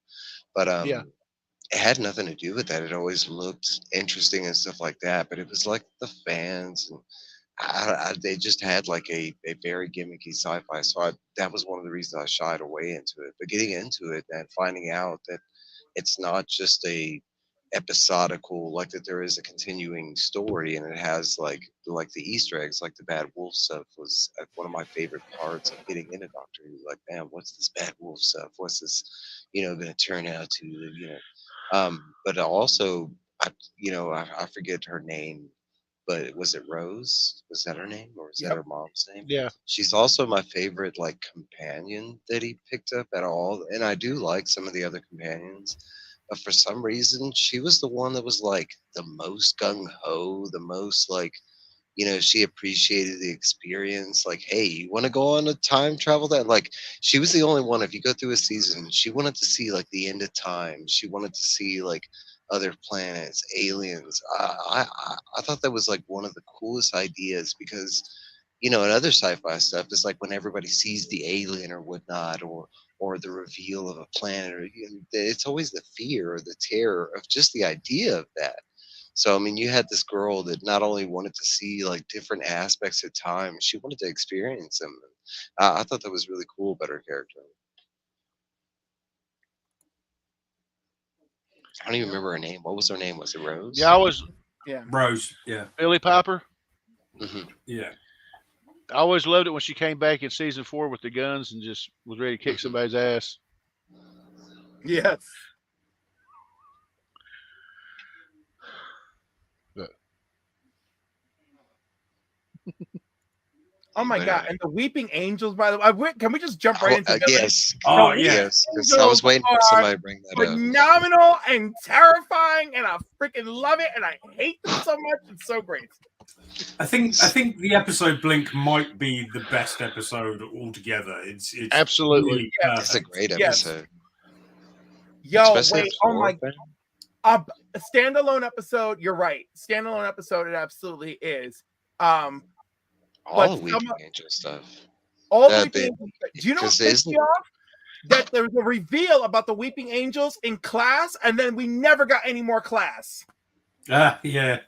But it had nothing to do with that. It always looked interesting and stuff like that. But it was like the fans, and they just had like a very gimmicky sci-fi. So that was one of the reasons I shied away into it. But getting into it and finding out that it's not just a episodical, like that there is a continuing story, and it has like the Easter eggs, like the Bad Wolf stuff was one of my favorite parts of getting into Doctor Who. Like, man, what's this Bad Wolf stuff? What's this, going to turn out to, but also, I forget her name, but was it Rose? Was that her name, or was that her mom's name? Yeah. She's also my favorite, like, companion that he picked up at all, and I do like some of the other companions. But for some reason, she was the one that was like the most gung ho, the most like, she appreciated the experience. Like, hey, you want to go on a time travel? That like, she was the only one. If you go through a season, she wanted to see like the end of time. She wanted to see like other planets, aliens. I thought that was like one of the coolest ideas because, in other sci-fi stuff, it's like when everybody sees the alien or whatnot, or the reveal of a planet, or it's always the fear or the terror of just the idea of that. So I mean, you had this girl that not only wanted to see like different aspects of time, she wanted to experience them. I thought that was really cool about her character. I don't even remember her name. What was her name? Was it Rose? Yeah, Rose. Yeah, Billy Piper. Mm-hmm. Yeah. I always loved it when she came back in season 4 with the guns and just was ready to kick somebody's ass. Yes. Oh my God! And the Weeping Angels, by the way, can we just jump right into that? Yes. Oh yes. I was waiting for somebody to bring that up. Phenomenal and terrifying, and I freaking love it, and I hate them so much. It's so great. I think the episode Blink might be the best episode altogether. It's absolutely really it's a great episode. Yo, wait! Oh my! A standalone episode. You're right. Standalone episode. It absolutely is. All the Weeping Angel stuff. All the Weeping Angels. Do you know what pissed me off? That there was a reveal about the Weeping Angels in Class, and then we never got any more Class. Yeah.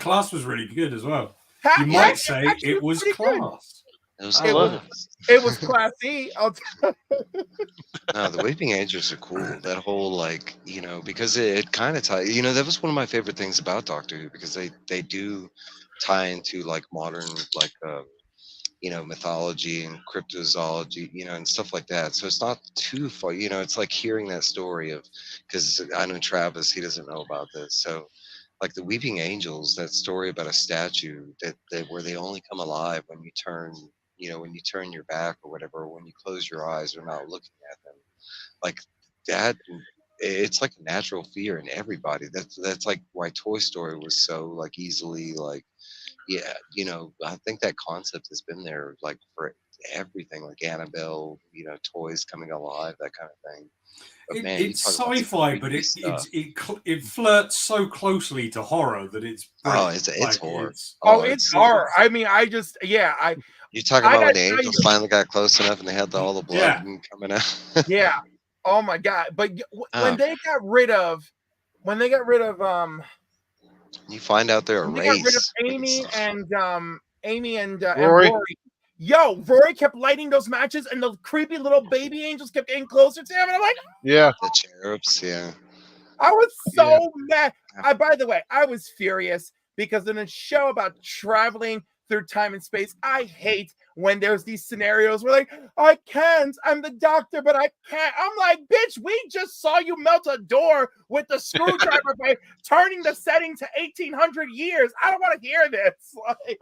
Class was really good as well. You might say it was Class. It was classy. No, the Weeping Angels are cool. That whole like, because it kind of ties. That was one of my favorite things about Doctor Who, because they do tie into like modern like mythology and cryptozoology, and stuff like that. So it's not too far. It's like hearing that story of, because I know Travis, he doesn't know about this. So like the Weeping Angels, that story about a statue that where they only come alive when you turn your back or whatever, or when you close your eyes or not looking at them, like that. It's like a natural fear in everybody. That's like why Toy Story was so like easily like, I think that concept has been there like for everything, like Annabelle, toys coming alive, that kind of thing. But man, it's sci-fi, but it flirts so closely to horror that it's brilliant. It's horror. It's horror. I mean, you talking about when the angels finally got close enough and they had all the blood coming out. Yeah. Oh my God! But when they got rid of, you find out they're a race. They got rid of Amy and Rory. Rory kept lighting those matches, and the creepy little baby angels kept getting closer to him, and I'm like, the cherubs, I was so mad. By the way, I was furious because in a show about traveling through time and space, I hate when there's these scenarios where like, I can't, I'm the doctor, but I can't. I'm like, bitch, we just saw you melt a door with the screwdriver by turning the setting to 1800 years. I don't want to hear this. Like,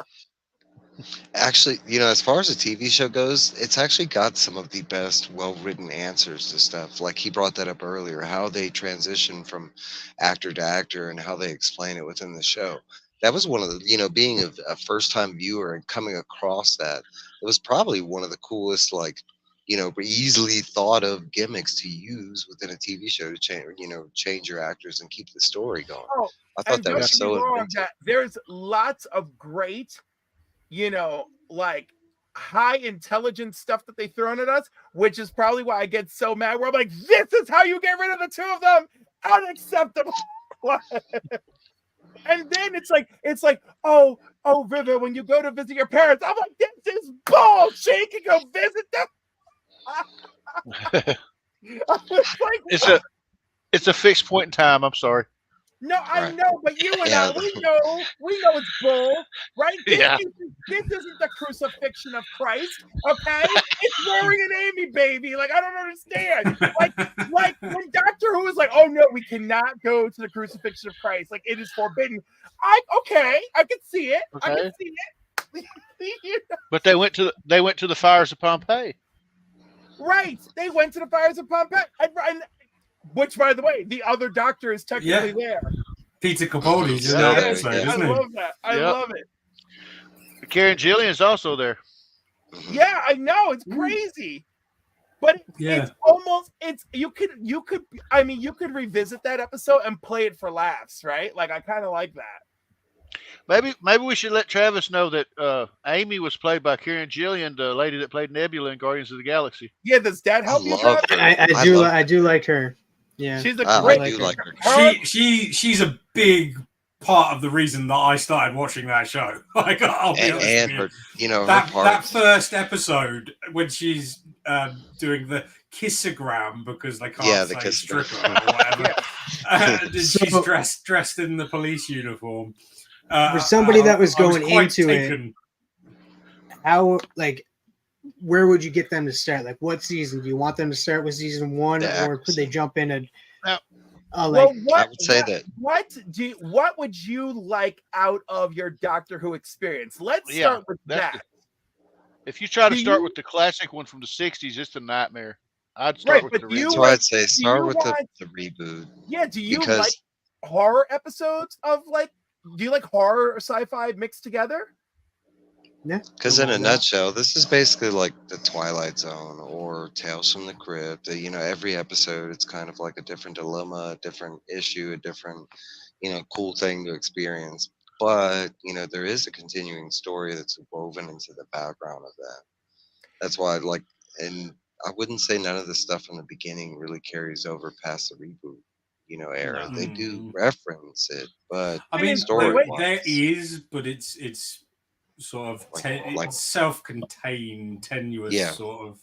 actually, as far as the TV show goes, it's actually got some of the best well-written answers to stuff. Like he brought that up earlier, how they transition from actor to actor and how they explain it within the show. That was one of the, being a first-time viewer and coming across that, it was probably one of the coolest, like, easily thought of gimmicks to use within a TV show to change your actors and keep the story going. I thought that was so inventive. There's lots of great, like high intelligence stuff that they thrown at us, which is probably why I get so mad. Where I'm like, this is how you get rid of the two of them. Unacceptable. And then it's like, oh, River, when you go to visit your parents, I'm like, this is bullshit. You can go visit them. I was like, it's a fixed point in time. I'm sorry. No, I know, but you and I, we know it's bull, right? This isn't the crucifixion of Christ, okay? It's Rory and Amy, baby. Like, I don't understand. Like when Doctor Who is like, oh no, we cannot go to the crucifixion of Christ. Like, it is forbidden. I can see it. Okay. I can see it. You know? But they went to the fires of Pompeii. Right. They went to the fires of Pompeii. Which, by the way, the other Doctor is technically there. Peter Capaldi's in that episode, isn't he? I love that. I love it. Karen Gillian's also there. Yeah, I know. It's crazy. But it's almost you could revisit that episode and play it for laughs, right? Like I kind of like that. Maybe we should let Travis know that Amy was played by Karen Gillian, the lady that played Nebula in Guardians of the Galaxy. Yeah, does that help you, Travis? I do like her. Yeah, she's a great. I do like her. She's a big part of the reason that I started watching that show. Like, I'll be honest with you. Her, you know, that first episode when she's doing the kissogram because they can't say stripper or whatever. And she's dressed in the police uniform. For somebody that was going into it, how where would you get them to start? Like, what season do you want them to start with? Season 1, or could they jump in and? I would say that. What would you like out of your Doctor Who experience? Let's start with that. If you try to start with the classic one from the '60s, it's a nightmare. I'd start with the reboot. That's why I'd say start with the reboot. Yeah. Do you like horror episodes of do you like horror or sci-fi mixed together? Yeah. Because in a nutshell, this is basically like the Twilight Zone or Tales from the Crypt. You know, every episode, it's kind of like a different dilemma, a different issue, a different, cool thing to experience. But, there is a continuing story that's woven into the background of that. That's why and I wouldn't say none of the stuff in the beginning really carries over past the reboot, era. They do reference it, but I mean, story there is, but it's sort of it's self-contained, tenuous sort of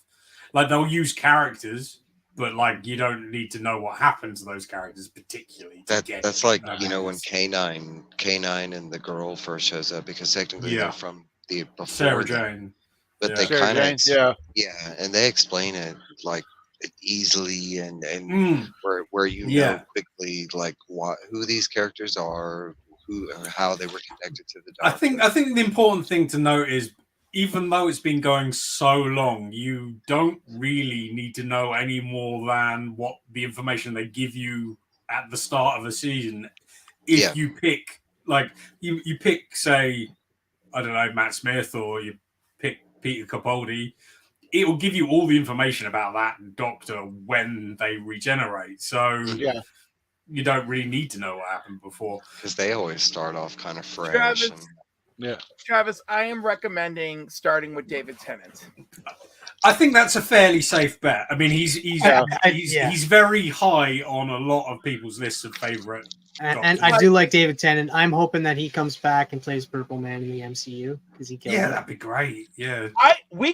they'll use characters, but you don't need to know what happened to those characters particularly. That's like when K9 and the girl first shows up, because technically they're from the before Sarah Jane, but they kind of and they explain it easily and where quickly who these characters are. How they were connected to the Doctor. I think the important thing to note is, even though it's been going so long, you don't really need to know any more than what the information they give you at the start of a season. If you pick, you pick, say, I don't know, Matt Smith, or you pick Peter Capaldi, it will give you all the information about that Doctor when they regenerate. So you don't really need to know what happened before, because they always start off kind of fresh. Travis, I am recommending starting with David Tennant. I think that's a fairly safe bet. I mean, he's very high on a lot of people's lists of favorite. And I do like David Tennant. I'm hoping that he comes back and plays Purple Man in the MCU, because he can. Yeah, that'd be great. Yeah, we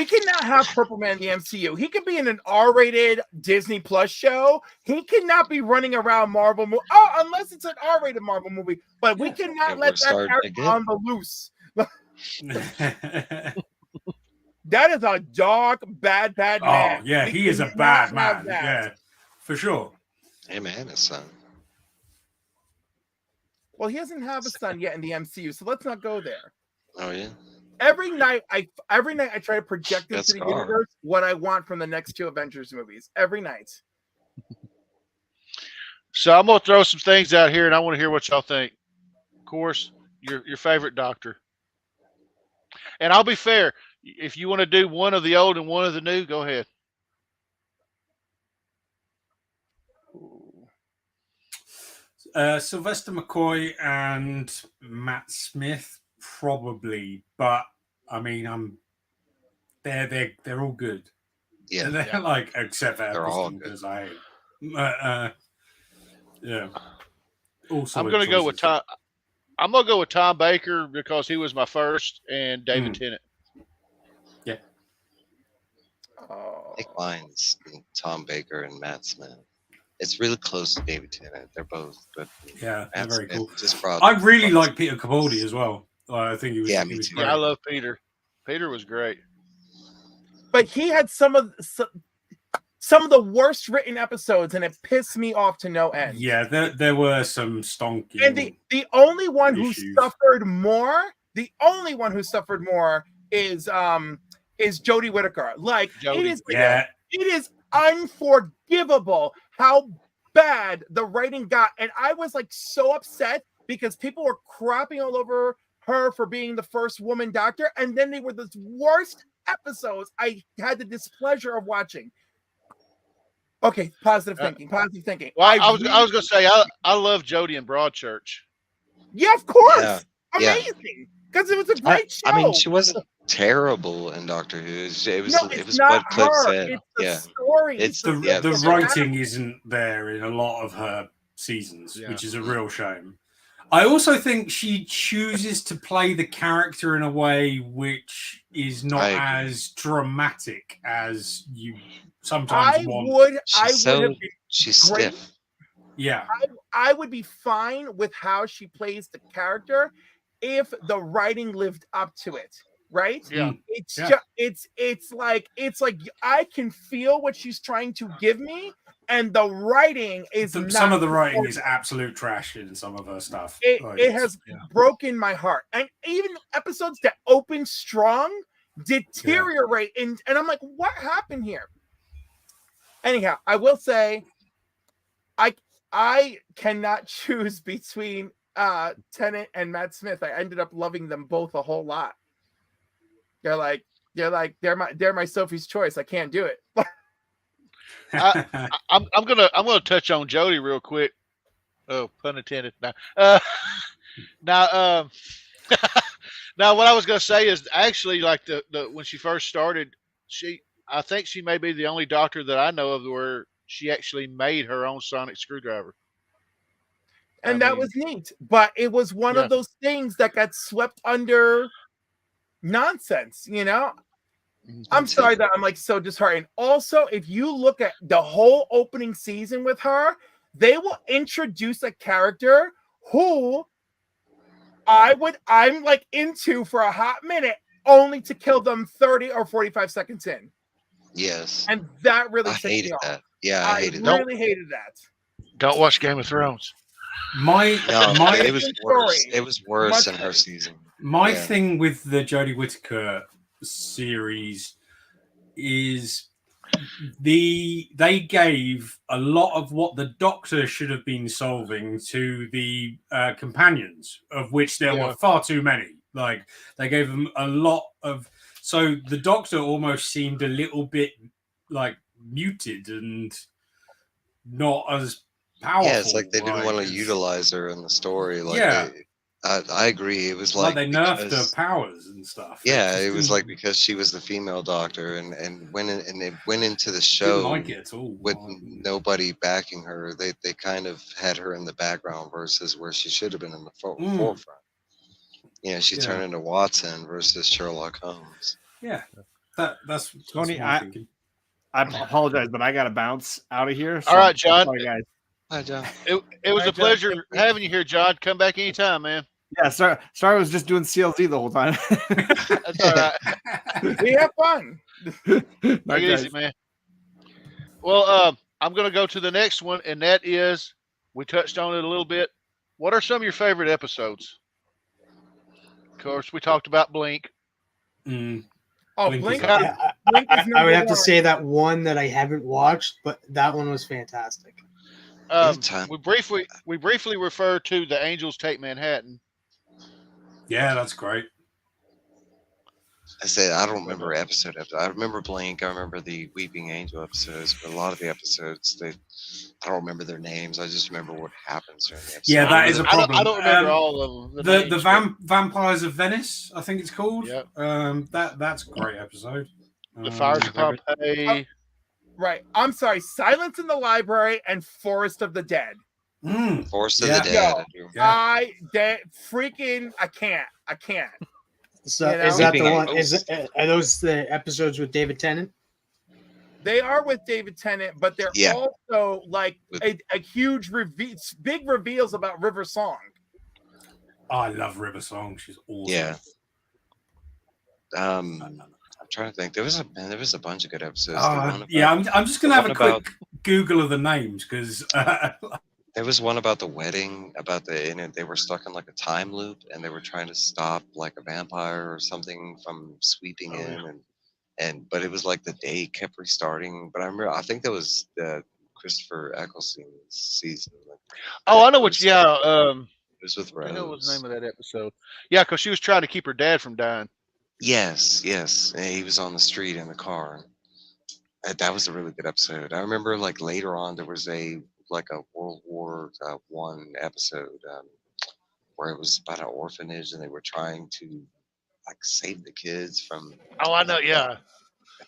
cannot have Purple Man in the MCU. He could be in an R-rated Disney Plus show. He cannot be running around Marvel movie. Oh, unless it's an R-rated Marvel movie. But we cannot let that character on the loose. That is a dark, bad man. Oh, yeah, he is a bad man. Yeah, for sure. Him and his son. Well, he doesn't have a son yet in the MCU, so let's not go there. Oh, yeah. Every night I try to project into the universe what I want from the next 2 Avengers movies. Every night. So I'm gonna throw some things out here, and I want to hear what y'all think. Of course, your favorite Doctor. And I'll be fair. If you want to do one of the old and one of the new, go ahead. Sylvester McCoy and Matt Smith, probably, but I mean, they're all good. Yeah, They're like, except for They're all Epstein, good. because I hate. Yeah. I'm gonna go with Tom. I'm gonna go with Tom Baker because he was my first, and David Tennant. Yeah. I think mine's Tom Baker and Matt Smith. It's really close to David Tennant. They're both good. Yeah, they're very cool. Just I really like Peter Capaldi as well. I think he was. Yeah, he me was too. great. Yeah, I love Peter. Peter was great. But he had some of the worst written episodes, and it pissed me off to no end. Yeah, there were some stonky. And the only one issues. who suffered more, is Jodie Whittaker. Like Jodie, it is unforgivable how bad the writing got, and I was like so upset because people were crapping all over her for being the first woman doctor, and then they were the worst episodes I had the displeasure of watching. Okay, positive thinking. Well, I was gonna say I love Jodie in Broadchurch. Yeah, of course. Yeah. Amazing. Because it was a great show. I mean, she wasn't terrible in Doctor Who. It was not what Cliff her. said. It's the story. It's the writing isn't there in a lot of her seasons, which is a real shame. I also think she chooses to play the character in a way which is not as dramatic as you sometimes want. She's stiff. Yeah. I would be fine with how she plays the character if the writing lived up to it. Right? Yeah. It's like I can feel what she's trying to give me, and the writing is some of the writing is absolute trash in some of her stuff. It has broken my heart. And even episodes that open strong deteriorate, and I'm like, what happened here? Anyhow, I will say I cannot choose between Tennant and Matt Smith. I ended up loving them both a whole lot. They're my Sophie's choice. I can't do it. I'm gonna touch on Jodie real quick. Oh, pun intended. Now, now what I was gonna say is actually like the when she first started, I think she may be the only doctor that I know of where she actually made her own sonic screwdriver. And that was neat, but it was one of those things that got swept under nonsense, you know. I'm sorry that I'm like so disheartened. Also, if you look at the whole opening season with her, they will introduce a character who I'm like into for a hot minute, only to kill them 30 or 45 seconds in. Yes. And that really I hated that. Yeah, I really hated that. Don't watch Game of Thrones. It was worse. It was worse in her season. My thing with the Jodie Whittaker series is they gave a lot of what the Doctor should have been solving to the companions, of which there were far too many. Like they gave them a lot of, so the Doctor almost seemed a little bit like muted and not as powerful. Yeah, it's like they didn't want to utilize her in the story. Like I agree. It was like they nerfed her powers and stuff. Yeah, it was like because she was the female doctor, and it went into the show like it at all. with nobody backing her. They kind of had her in the background versus where she should have been in the forefront. You know, she turned into Watson versus Sherlock Holmes. Yeah, that's Tony. I apologize, but I got to bounce out of here. So all right, John. Sorry, guys. Hi, John. It was a pleasure having you here, John. Come back anytime, man. Yeah, sorry, I was just doing CLZ the whole time. That's all right. We have fun. Take it easy, man. Well, I'm going to go to the next one, and that is, we touched on it a little bit. What are some of your favorite episodes? Of course, we talked about Blink. Oh, Blink! I would have to say that one that I haven't watched, but that one was fantastic. We briefly referred to The Angels Take Manhattan. Yeah, that's great. I said I don't remember episode. I remember Blink. I remember the Weeping Angel episodes, but a lot of the episodes, I don't remember their names. I just remember what happens during the episode. Yeah, that is a problem. I don't remember all of them. The Vampires of Venice, I think it's called. Yep. That's a great episode. The Fires of Pompeii. Right. I'm sorry. Silence in the Library and Forest of the Dead. Forest of the Dead. I can't. So is that the one? Are those the episodes with David Tennant? They are with David Tennant, but they're also like a huge big reveals about River Song. Oh, I love River Song. She's awesome. Yeah. I'm trying to think. There was a bunch of good episodes. I'm just gonna have a quick Google of the names because there was one about the wedding, they were stuck in like a time loop, and they were trying to stop like a vampire or something from sweeping in, but it was like the day kept restarting. But I think that was the Christopher Eccleston's season. I know what. Yeah, it was with Rose. I know what the name of that episode. Yeah, because she was trying to keep her dad from dying. Yes. And he was on the street in the car. That was a really good episode. I remember like later on there was a World War I episode where it was about an orphanage and they were trying to like save the kids from. Oh, I know. Yeah.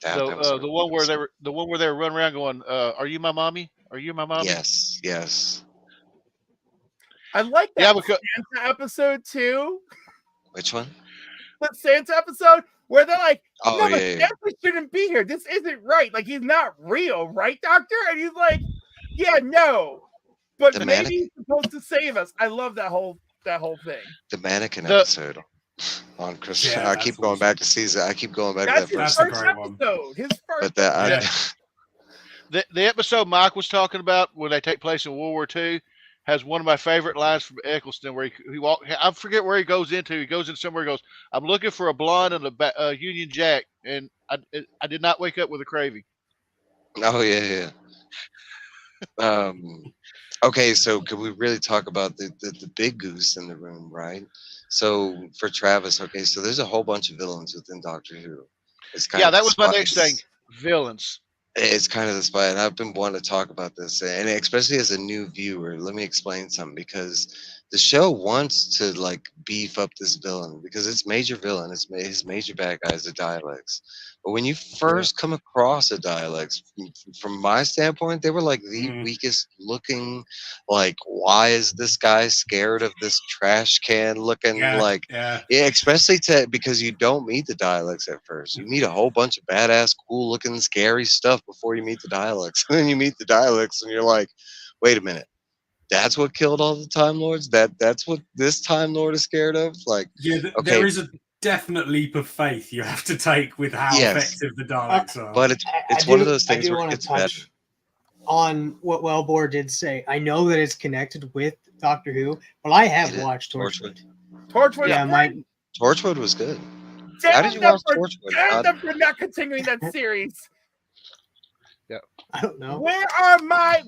The one where they were running around going, "Are you my mommy? Are you my mommy?" Yes. I like that Santa episode too. Which one? The Santa episode where they're like, "No, Santa shouldn't be here. This isn't right. Like he's not real, right, Doctor?" And he's like, "Yeah, no, but maybe he's supposed to save us." I love that whole thing. The mannequin episode on Christmas. Yeah, I keep going back to season. I keep going back to that first episode. His first. The episode Mike was talking about when they take place in World War II has one of my favorite lines from Eccleston where he walk. I forget where he goes into. He goes in somewhere. He goes, "I'm looking for a blonde and a Union Jack," and I did not wake up with a craving. Oh yeah. Okay, so could we really talk about the big goose in the room, right? So for Travis, okay, so there's a whole bunch of villains within Doctor Who. That was my next thing. Villains. It's kind of the spy, and I've been wanting to talk about this, and especially as a new viewer, let me explain something, because the show wants to like beef up this villain because it's major villain. His major bad guy is the Daleks. But when you first come across the Daleks, from my standpoint, they were like the weakest looking. Like, why is this guy scared of this trash can looking especially because you don't meet the Daleks at first. You meet a whole bunch of badass, cool looking, scary stuff before you meet the Daleks. And then you meet the Daleks and you're like, wait a minute. That's what killed all the Time Lords? That's what this Time Lord is scared of? Like, there is a definite leap of faith you have to take with how effective the Daleks are. But it's one of those things where it's better. On what Wellbore did say, I know that it's connected with Doctor Who, but I have watched Torchwood. Torchwood was good. How did you watch Torchwood? Damn them for not continuing that series. Yeah, I don't know. Where are my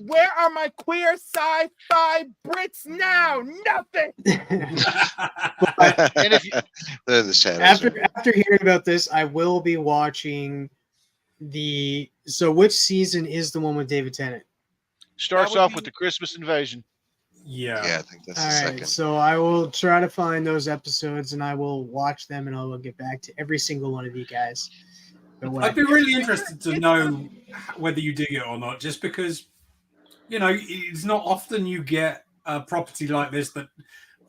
queer sci-fi Brits now? Nothing. And if they're in the shadows. After hearing about this, I will be watching So which season is the one with David Tennant? Starts off with the Christmas Invasion. Yeah, I think that's the second. So I will try to find those episodes and I will watch them and I will get back to every single one of you guys. I'd be really interested to know whether you dig it or not, just because, it's not often you get a property like this that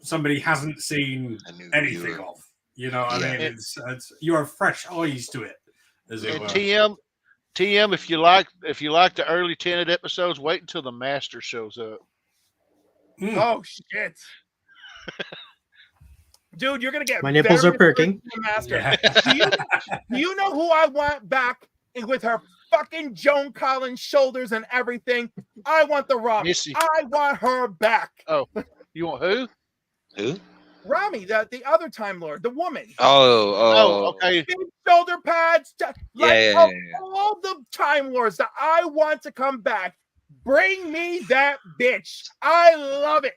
somebody hasn't seen anything of. You know what I mean? It's you're fresh eyes to it, as it were. TM, if you like the early Tennant episodes, wait until the Master shows up. Oh shit. Dude, you're gonna get my nipples are perking. Master. Yeah. Do you know who I want back with her fucking Joan Collins shoulders and everything? I want the Rami. Missy. I want her back. Oh, you want who? Who? Rami, the other Time Lord, the woman. Oh, okay. Big shoulder pads, all the Time Lords that I want to come back. Bring me that bitch. I love it.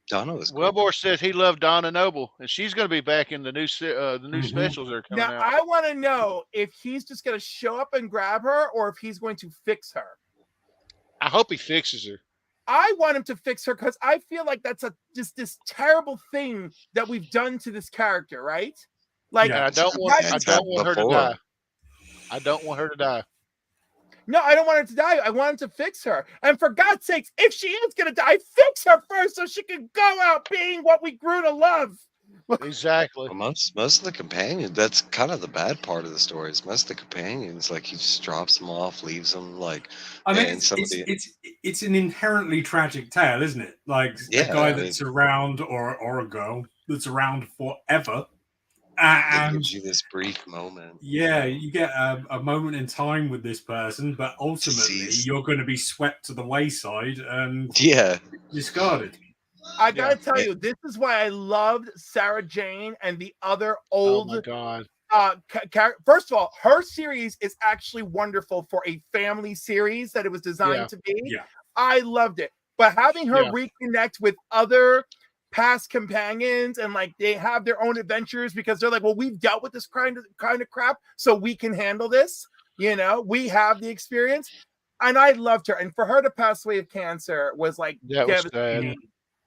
Donna was cool. Wilbur says he loved Donna Noble, and she's going to be back in the new specials that are coming Now, out. I want to know if he's just going to show up and grab her, or if he's going to fix her. I hope he fixes her. I want him to fix her because I feel like that's just this terrible thing that we've done to this character, right? Like, I don't want her to die. I don't want her to die. No, I don't want her to die. I want him to fix her. And for God's sakes, if she is going to die, fix her first so she can go out being what we grew to love. Exactly. Well, most of the companions, that's kind of the bad part of the story. Is most of the companions, like, he just drops them off, leaves them, like. I mean, it's an inherently tragic tale, isn't it? Like a guy that's around, or a girl that's around forever, and gives you this brief moment. Yeah, you get a moment in time with this person, but ultimately you're going to be swept to the wayside and discarded. I gotta tell you, this is why I loved Sarah Jane and the other old. Oh my God! First of all, her series is actually wonderful for a family series that it was designed to be. Yeah. I loved it, but having her reconnect with other past companions and like they have their own adventures because they're like, well, we've dealt with this kind of crap, so we can handle this. You know, we have the experience, and I loved her. And for her to pass away of cancer was like devastating.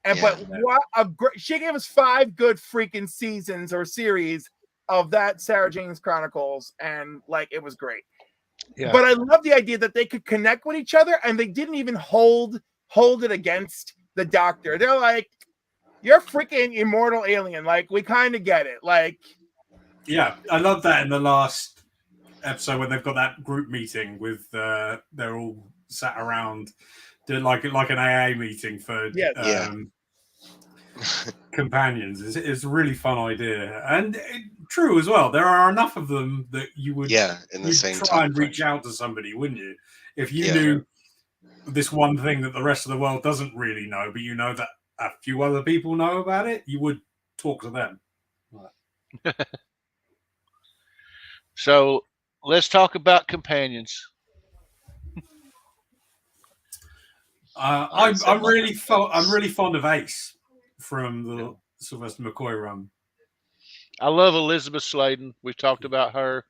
But what a great! She gave us 5 good freaking seasons or series of that Sarah Jane's Chronicles, and like it was great. Yeah. But I love the idea that they could connect with each other, and they didn't even hold it against the Doctor. They're like, "You're freaking immortal alien." Like we kind of get it. Like, yeah, I love that in the last episode when they've got that group meeting with they're all sat around. Like an AA meeting for companions. It's a really fun idea and true as well. There are enough of them that you would in the same try and reach out to somebody, wouldn't you? If you knew this one thing that the rest of the world doesn't really know, but you know that a few other people know about it, you would talk to them. So let's talk about companions. I'm really fond of Ace from the Sylvester McCoy run. I love Elizabeth Sladen. We've talked about her.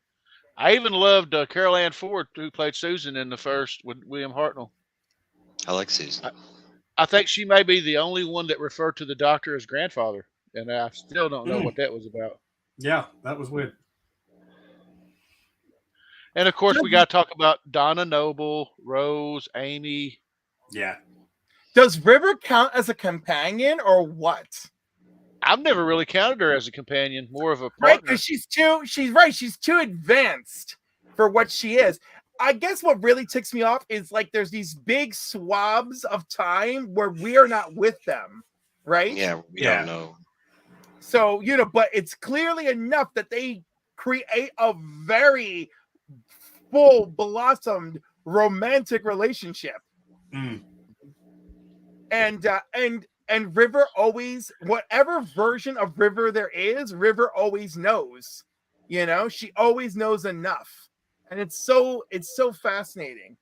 I even loved Carol Ann Ford, who played Susan in the first with William Hartnell. I like Susan. I think she may be the only one that referred to the Doctor as grandfather, and I still don't know what that was about. Yeah, that was weird. And of course, we got to talk about Donna Noble, Rose, Amy. Yeah. Does River count as a companion or what? I've never really counted her as a companion, more of a partner. Right, because she's too advanced for what she is. I guess what really ticks me off is like there's these big swabs of time where we are not with them, right? Yeah, we don't know. So, but it's clearly enough that they create a very full blossomed romantic relationship. And River always, whatever version of River there is, River always knows. She always knows enough, and it's so fascinating.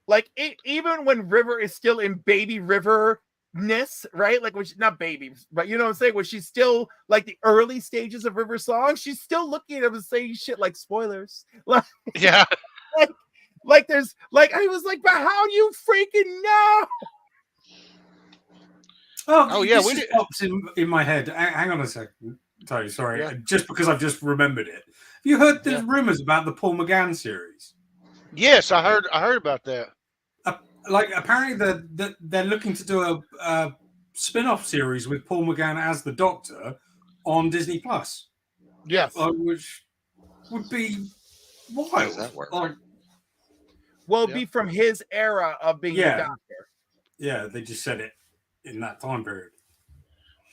Like even when River is still in baby River-ness, right? Like not baby, but you know what I'm saying? When she's still like the early stages of River song, she's still looking at him and saying shit like spoilers. Like, yeah. Like there's like I was like, but how do you freaking know? Oh yeah, this pops in my head. Hang on a second. Sorry. Yeah. Just because I've just remembered it. Have you heard there's rumors about the Paul McGann series? Yes, I heard about that. Like apparently they're looking to do a spin-off series with Paul McGann as the Doctor on Disney Plus. Yeah, which would be wild. How does that work? It'd be from his era of being a Doctor. Yeah, they just said it in that time period.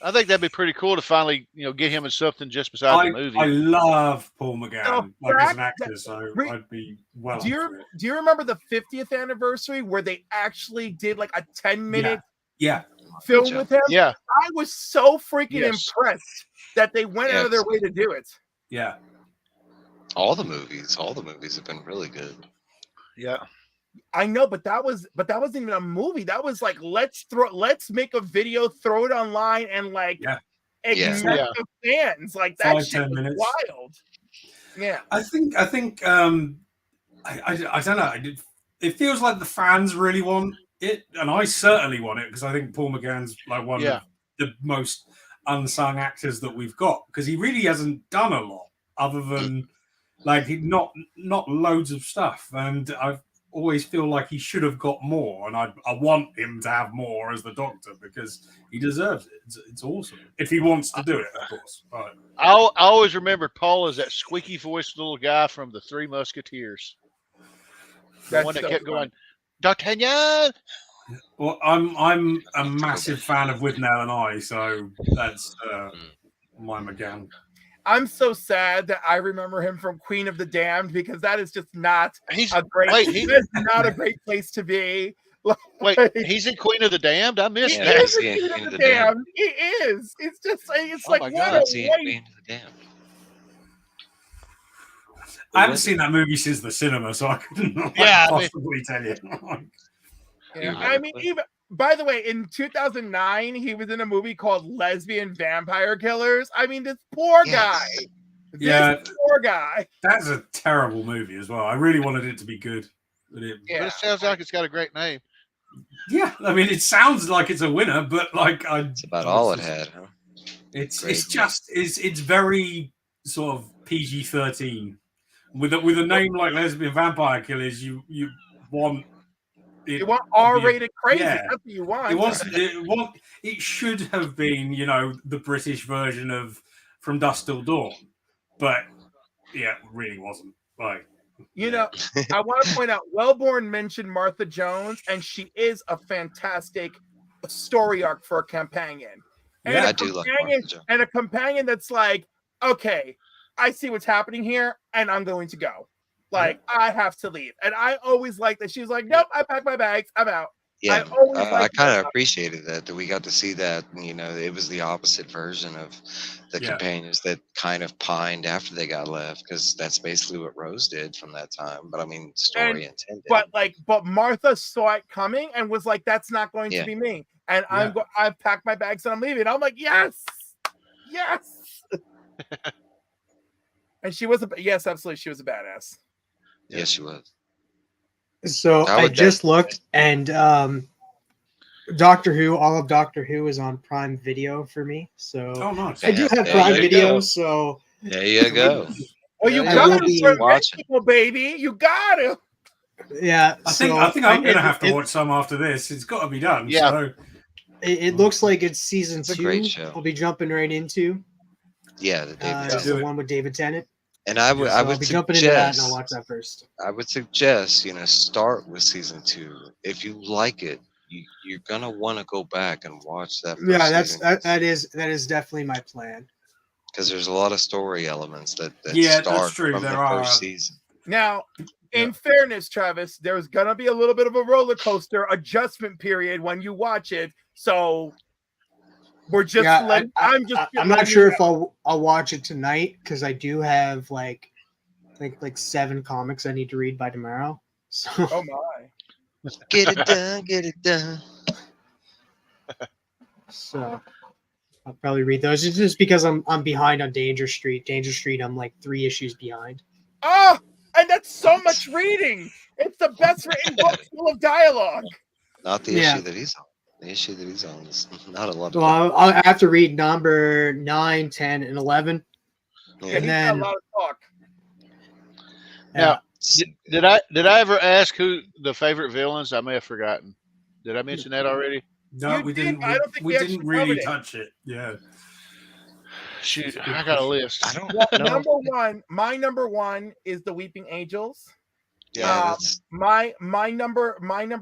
I think that'd be pretty cool to finally, get him in something just beside the movie. I love Paul McGann as an actor, so I'd be well. Do you remember the 50th anniversary where they actually did like a 10-minute film with him? Yeah, I was so freaking impressed that they went out of their way to do it. Yeah, all the movies have been really good. Yeah. I know, but that wasn't even a movie. That was like let's make a video, throw it online, and like ignite the fans. Like that 5-10 shit was minutes. wild. Yeah, I think I don't know. It feels like the fans really want it, and I certainly want it because I think Paul McGann's like one of the most unsung actors that we've got, because he really hasn't done a lot other than like not loads of stuff, and I always feel like he should have got more, and I want him to have more as the Doctor because he deserves it. It's awesome if he wants to do it, of course. Right. I always remembered Paul as that squeaky voiced little guy from the Three Musketeers. The one that kept going, D'Artagnan. Well, I'm a massive fan of With Nell and I, so that's my McGann. I'm so sad that I remember him from Queen of the Damned, because that is just not a great. It's not a great place to be. Wait, he's in Queen of the Damned? I missed that. He is in Queen of the Damned. He is. It's just. It's like, my what God, a Queen of the Damned. I haven't seen that movie since the cinema, so I couldn't possibly tell you. I mean, even by the way, in 2009, he was in a movie called Lesbian Vampire Killers. I mean, this poor guy. This poor guy. That's a terrible movie as well. I really wanted it to be good. But it sounds like it's got a great name. Yeah, I mean, it sounds like it's a winner, but like it's about all it had, huh? It's very sort of PG-13. With a name like Lesbian Vampire Killers, you want it. You want R-rated crazy. That's what you want. It should have been, the British version of From Dusk Till Dawn, but it really wasn't. Like, I want to point out, Wellborn mentioned Martha Jones, and she is a fantastic story arc for a companion. And I do love Martha Jones. And a companion that's like, okay, I see what's happening here, and I'm going to go. Like, I have to leave. And I always like that. She was like, nope, I packed my bags. I'm out. Yeah, I kind of appreciated that we got to see that. It was the opposite version of the companions that kind of pined after they got left, because that's basically what Rose did from that time. But I mean, story intended. But Martha saw it coming and was like, that's not going to be me. And I've packed my bags and I'm leaving. I'm like, yes. And she was absolutely, she was a badass. Yes, she was. So I just looked, and Doctor Who, all of Doctor Who is on Prime Video for me. So nice. I do have Prime Video, so there you go. Well, you got to people, baby. You got to. Yeah, I think I'm going to have to watch some after this. It's got to be done. Yeah. So. It looks like it's season 2. Great show. We'll be jumping right into. Yeah, the one with David Tennant. And I would I'll be jumping into that, and I'll watch that first. I would suggest, start with season 2. If you like it, you're gonna want to go back and watch that. That is definitely my plan. Because there's a lot of story elements that start that's true. from the first season. Now, in fairness, Travis, there's gonna be a little bit of a roller coaster adjustment period when you watch it. So we're just I'm not sure if I'll watch it tonight, because I do have like 7 comics I need to read by tomorrow. So oh my. Get it done. So I'll probably read those. It's just because I'm behind on Danger Street. Danger Street, I'm like 3 issues behind. Oh, and that's so much reading. It's the best written book full of dialogue. Not the issue that he's on. The issue that he's on is not a lot of. Well, I'll have to read number 9, 10, and 11. Yeah, and then a lot of talk. Now, did I ever ask who the favorite villains? I may have forgotten. Did I mention that already? No, we didn't. I don't think we didn't really touch it. Yeah. Shoot, I got a list. I don't know. My number one is the Weeping Angels. Yeah. My number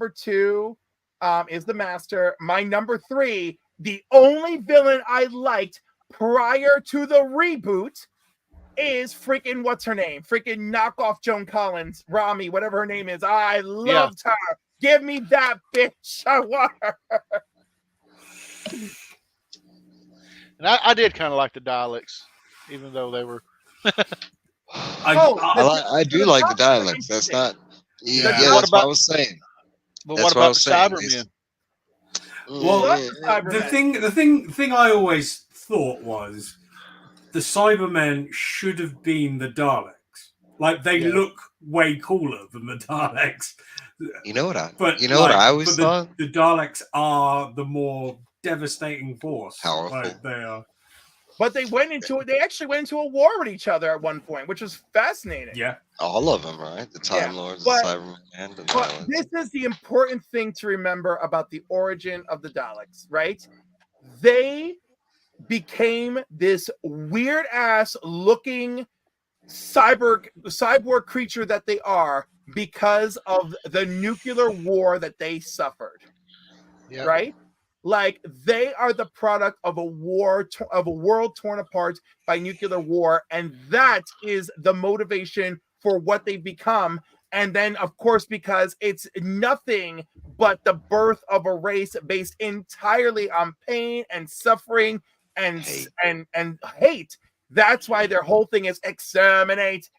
2 is the Master. My number 3, the only villain I liked prior to the reboot, is freaking what's her name? Freaking knockoff Joan Collins, Rami, whatever her name is. I loved her. Give me that bitch. I want her. And I did kind of like the Daleks, even though they were. I do like the dialects. That's Yeah, What that's what I about- was saying. But That's what what I about was the saying. Cybermen? Well, Cybermen. the thing I always thought was the Cybermen should have been the Daleks. Like they look way cooler than the Daleks. You know what I? But you know what I always thought? The Daleks are the more devastating force. Powerful. Like they are. But they went into it. They actually went into a war with each other at one point, which was fascinating. Yeah. All of them, right? The Time Lords, the Cybermen, and the But Daleks. this is the important thing to remember about the origin of the Daleks, right? They became this weird ass looking cyborg creature that they are because of the nuclear war that they suffered. Yeah. Right? Like they are the product of a war of a world torn apart by nuclear war, and that is the motivation for what they've become. And then, of course, because it's nothing but the birth of a race based entirely on pain and suffering and hate. That's why their whole thing is exterminate.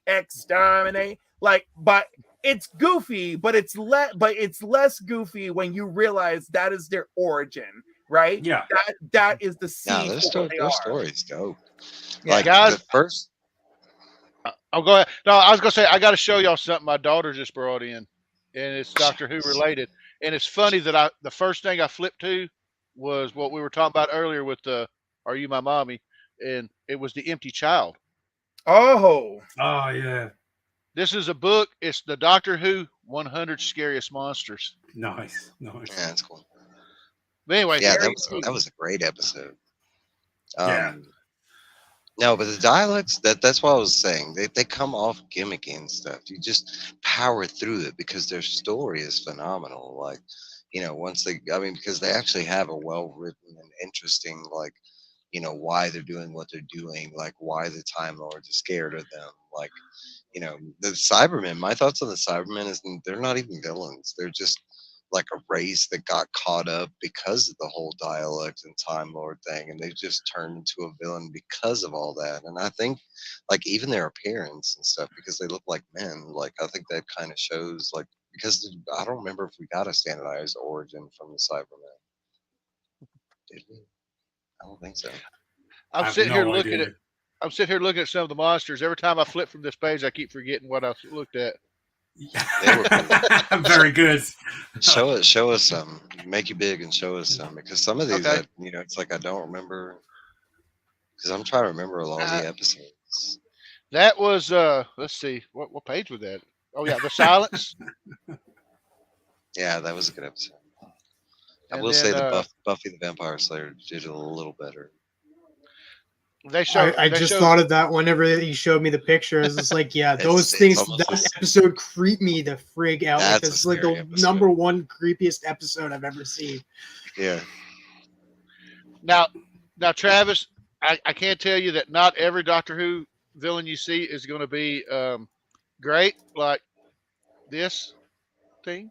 Like, but it's goofy, but it's less goofy when you realize that is their origin, right? Yeah. That is the seed. Yeah, their story's dope. Yeah, Like guys, the first. I'll go ahead. No, I was gonna say I got to show y'all something my daughter just brought in, and it's Doctor Who related. And it's funny that the first thing I flipped to was what we were talking about earlier with the "Are You My Mommy?" and it was The Empty Child. Oh yeah. This is a book. It's the Doctor Who 100 Scariest Monsters. Nice. Yeah, that's cool. But anyway, Yeah, that was a great episode. Yeah. No, but the dialects, that's what I was saying. They come off gimmicky and stuff. You just power through it because their story is phenomenal. Like, because they actually have a well-written and interesting, like, why they're doing what they're doing, like why the Time Lords are scared of them. Like, the Cybermen, my thoughts on the Cybermen is they're not even villains. They're just like a race that got caught up because of the whole dialect and Time Lord thing, and they just turned into a villain because of all that. And I think, like, even their appearance and stuff, because they look like men, like, I think that kind of shows, like, because I don't remember if we got a standardized origin from the Cybermen. Did we? I don't think so. I'm sitting here looking at some of the monsters. Every time I flip from this page, I keep forgetting what I looked at. They were cool. Very good. Show us some. Make you big and show us some, because some of these, it's like I don't remember, because I'm trying to remember a lot of the episodes. That was let's see, what page was that? Oh yeah, The Silence. Yeah, that was a good episode. I And will then, say the Buffy the Vampire Slayer did a little better. I just thought of that whenever you showed me the picture. It's just like, yeah, those things. That episode creeped me the frig out. Like, it's like the number one creepiest episode I've ever seen. Yeah. Now, Travis, I can't tell you that not every Doctor Who villain you see is going to be great, like this thing.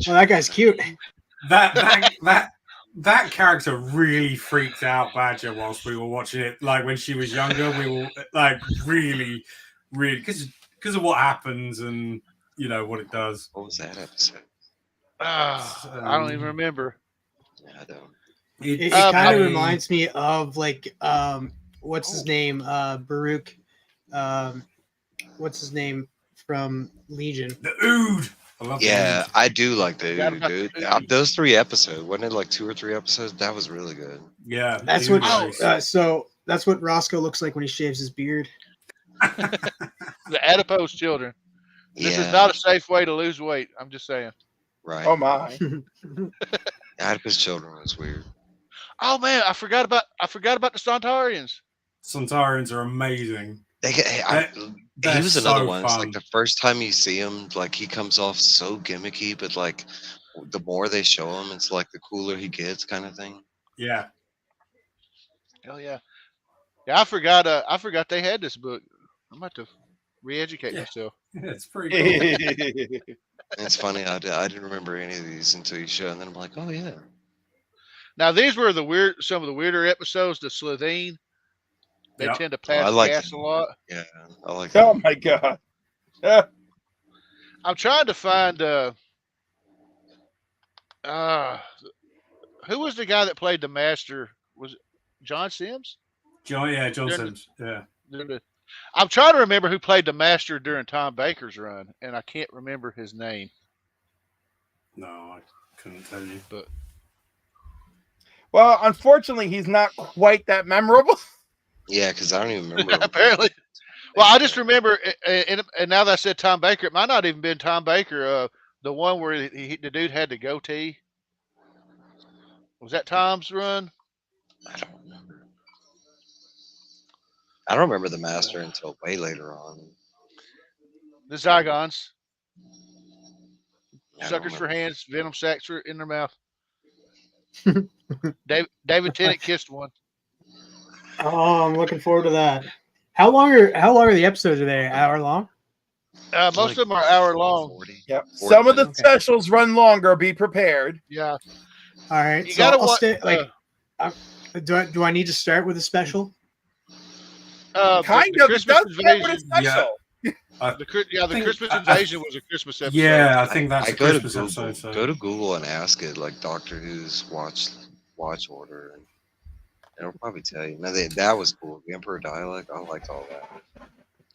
Well, that guy's cute. That character really freaked out Badger whilst we were watching it. Like when she was younger, we were like really, because of what happens and what it does. What was that episode? I don't even remember. Yeah, I don't. It kind of reminds me of like what's his name? Baruch. What's his name from Legion? The Ood. Yeah, I do like the Ood, dude. Those 3 episodes, wasn't it like 2 or 3 episodes? That was really good. Yeah, that's what. So that's what Roscoe looks like when he shaves his beard. The adipose children. This is not a safe way to lose weight. I'm just saying. Right. Oh my. Adipose children was weird. Oh man, I forgot about the Centaurians. Centaurians are amazing. He was another one. It's like the first time you see him, like he comes off so gimmicky, but like the more they show him, it's like the cooler he gets, kind of thing. Yeah. Hell yeah. Yeah, I forgot they had this book. I'm about to re-educate myself. Yeah, it's pretty cool. It's funny. I didn't remember any of these until you showed, and then I'm like, oh yeah. Now these were some of the weirder episodes. The Slitheen. They tend to pass gas a lot. Yeah, I like Oh that. my god. I'm trying to find who was the guy that played the master? Was it John Sims? John During Sims. Yeah. I'm trying to remember who played the master during Tom Baker's run, and I can't remember his name. No, I couldn't tell you. But well, unfortunately, he's not quite that memorable. Yeah, because I don't even remember. apparently. Well, I just remember, and now that I said Tom Baker, it might not even been Tom Baker. The one where the dude had the goatee. Was that Tom's run? I don't remember. I don't remember the master until way later on. The Zygons. I don't Suckers for remember. hands, venom sacs in their mouth. David Tennant kissed one. Oh, I'm looking forward to that. How long are the episodes? Are they an hour long? Most Like of them are hour long. 40. Yep. 40 Some of the minutes. specials run longer. Be prepared. Yeah. All right. You So gotta I'll wa- stay, do I need to start with a special? Kind the of. It Christmas does start with a invasion. special. The think- Christmas I- invasion was a Christmas episode. Yeah, I think that's I a go to Christmas Google. episode. So. Go to Google and ask it like Doctor Who's watch order, and it'll probably tell you. No, that was cool. The Emperor dialect. I liked all that.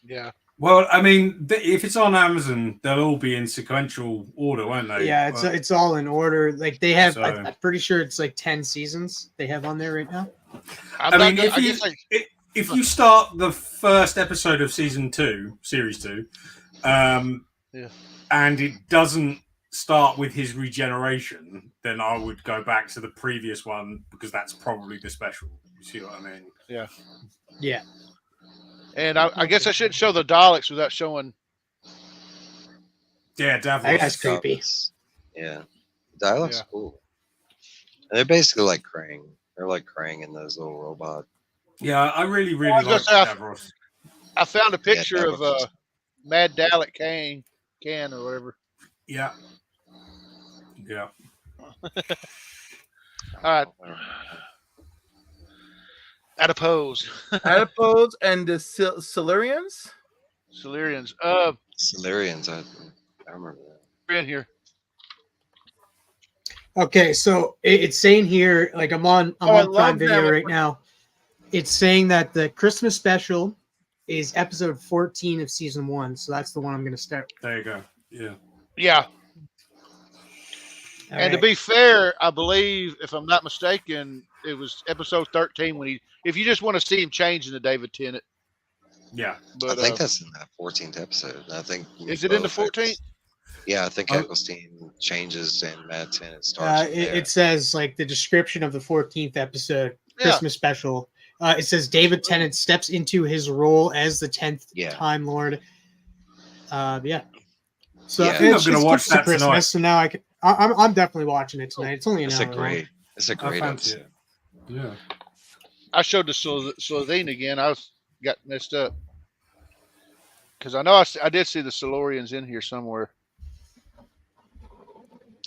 Yeah. Well, I mean, if it's on Amazon, they'll all be in sequential order, won't they? Yeah, But- it's all in order. Like they have, So- I'm pretty sure it's like 10 seasons they have on there right now. I'm I not mean, gonna- if I you guess, like, if you start the first episode of season 2, series 2, and it doesn't start with his regeneration, then I would go back to the previous one because that's probably the special. You see what I mean? Yeah. and I guess I shouldn't show the Daleks without showing. Yeah, That Davos. guy's creepy. Daleks. Yeah, dialect's Yeah. cool. And they're basically like Krang. They're like Krang in those little robot. Yeah, I really was like gonna say, Davos. I found a picture of Davos. Mad Dalek can or whatever. Yeah. Yeah. All right, adipose, Adipose and the Silurians. Silurians. Silurians. I remember that. We're in here. Okay, so it's saying here, like I'm on I Prime love Video them. right now. It's saying that the Christmas special is episode 14 of season 1. So that's the one I'm going to start with. There you go. Yeah. Yeah. All And to right. be fair, I believe, if I'm not mistaken, it was episode 13 when if you just want to see him change into David Tennant. Yeah. But I think that's in that 14th episode. I think. is it in the both 14th? Yeah, I think Oh. Eccleston changes and Matt Tennant starts. It says like the description of the 14th episode Yeah. Christmas special. It says David Tennant steps into his role as the 10th Yeah. Time Lord. Yeah. So Yeah. I think I'm it's gonna close watch to that Christmas, tonight. so now I'm definitely watching it tonight. It's only an It's hour a long. great. It's a I great fancy episode. it. Yeah. I showed the Slovene again. I got messed up because I know I did see the Silurians in here somewhere.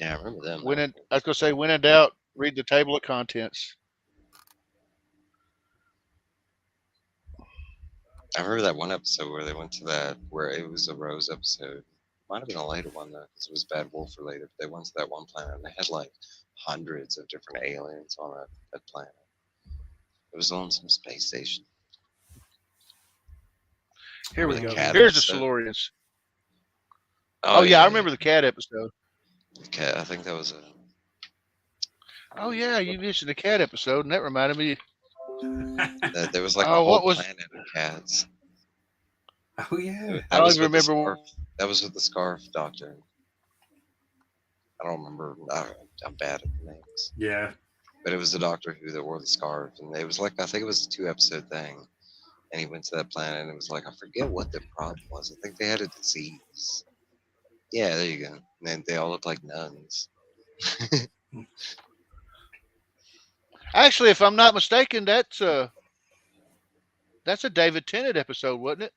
Yeah, I remember them. I was gonna say, when in doubt, read the table of contents. I remember that one episode where they went to where it was a Rose episode. Might have been a later one though, because it was Bad Wolf related. But they went to that one planet and they had like hundreds of different aliens on that planet. It was on some space station. Here we Remember the go. cat Here's the episode? Silurians. Oh yeah, I remember the cat episode. The cat. I think that was a. Oh yeah, you mentioned the cat episode, and that reminded me. There was like a Oh, whole what was- planet of cats. Oh yeah. I don't was even with the remember. Scarf- That was with the Scarf Doctor. I don't remember. I'm bad at the names. Yeah. But it was the Doctor Who that wore the scarf, and it was like I think it was a 2-episode thing. And he went to that planet, and it was like I forget what the problem was. I think they had a disease. Yeah, there you go. And then they all looked like nuns. Actually, if I'm not mistaken, that's a David Tennant episode, wasn't it?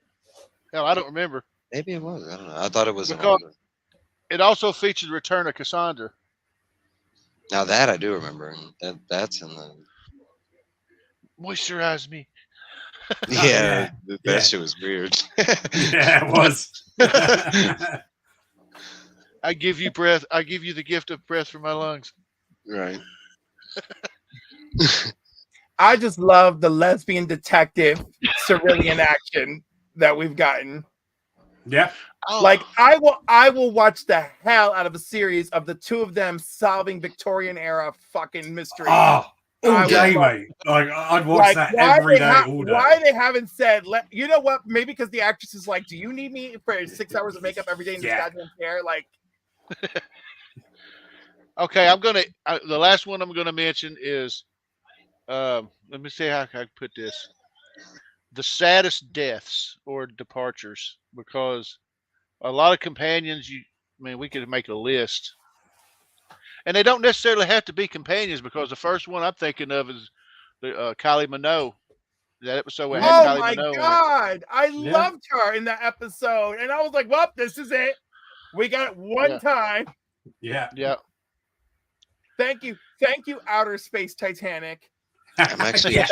Hell, I don't remember. Maybe it was. I don't know. I thought it was an Because- older. It also featured Return of Cassandra. Now that I do remember, and that's in the. Moisturize me. Yeah, Yeah. that shit was weird. Yeah, it was. I give you breath. I give you the gift of breath for my lungs. Right. I just love the lesbian detective cerulean action that we've gotten. Yeah. Oh, Like I will watch the hell out of a series of the two of them solving Victorian era fucking mysteries. Oh, all I day, would love- mate. Like I'd watch that every day, all day. Why they haven't said, you know what? Maybe because the actress is like, do you need me for 6 hours of makeup every day in this Yeah. goddamn chair? Like, okay. The last one I'm gonna mention is, let me see how I can put this: the saddest deaths or departures, because a lot of companions. We could make a list, and they don't necessarily have to be companions, because the first one I'm thinking of is the Kylie Minogue. That episode we had oh Kylie my Minogue in it. god, I Yeah. loved her in that episode, and I was like, well, this is it. We got it one Yeah. time. Yeah. Yeah. Thank you, Outer Space Titanic. I'm actually Yeah.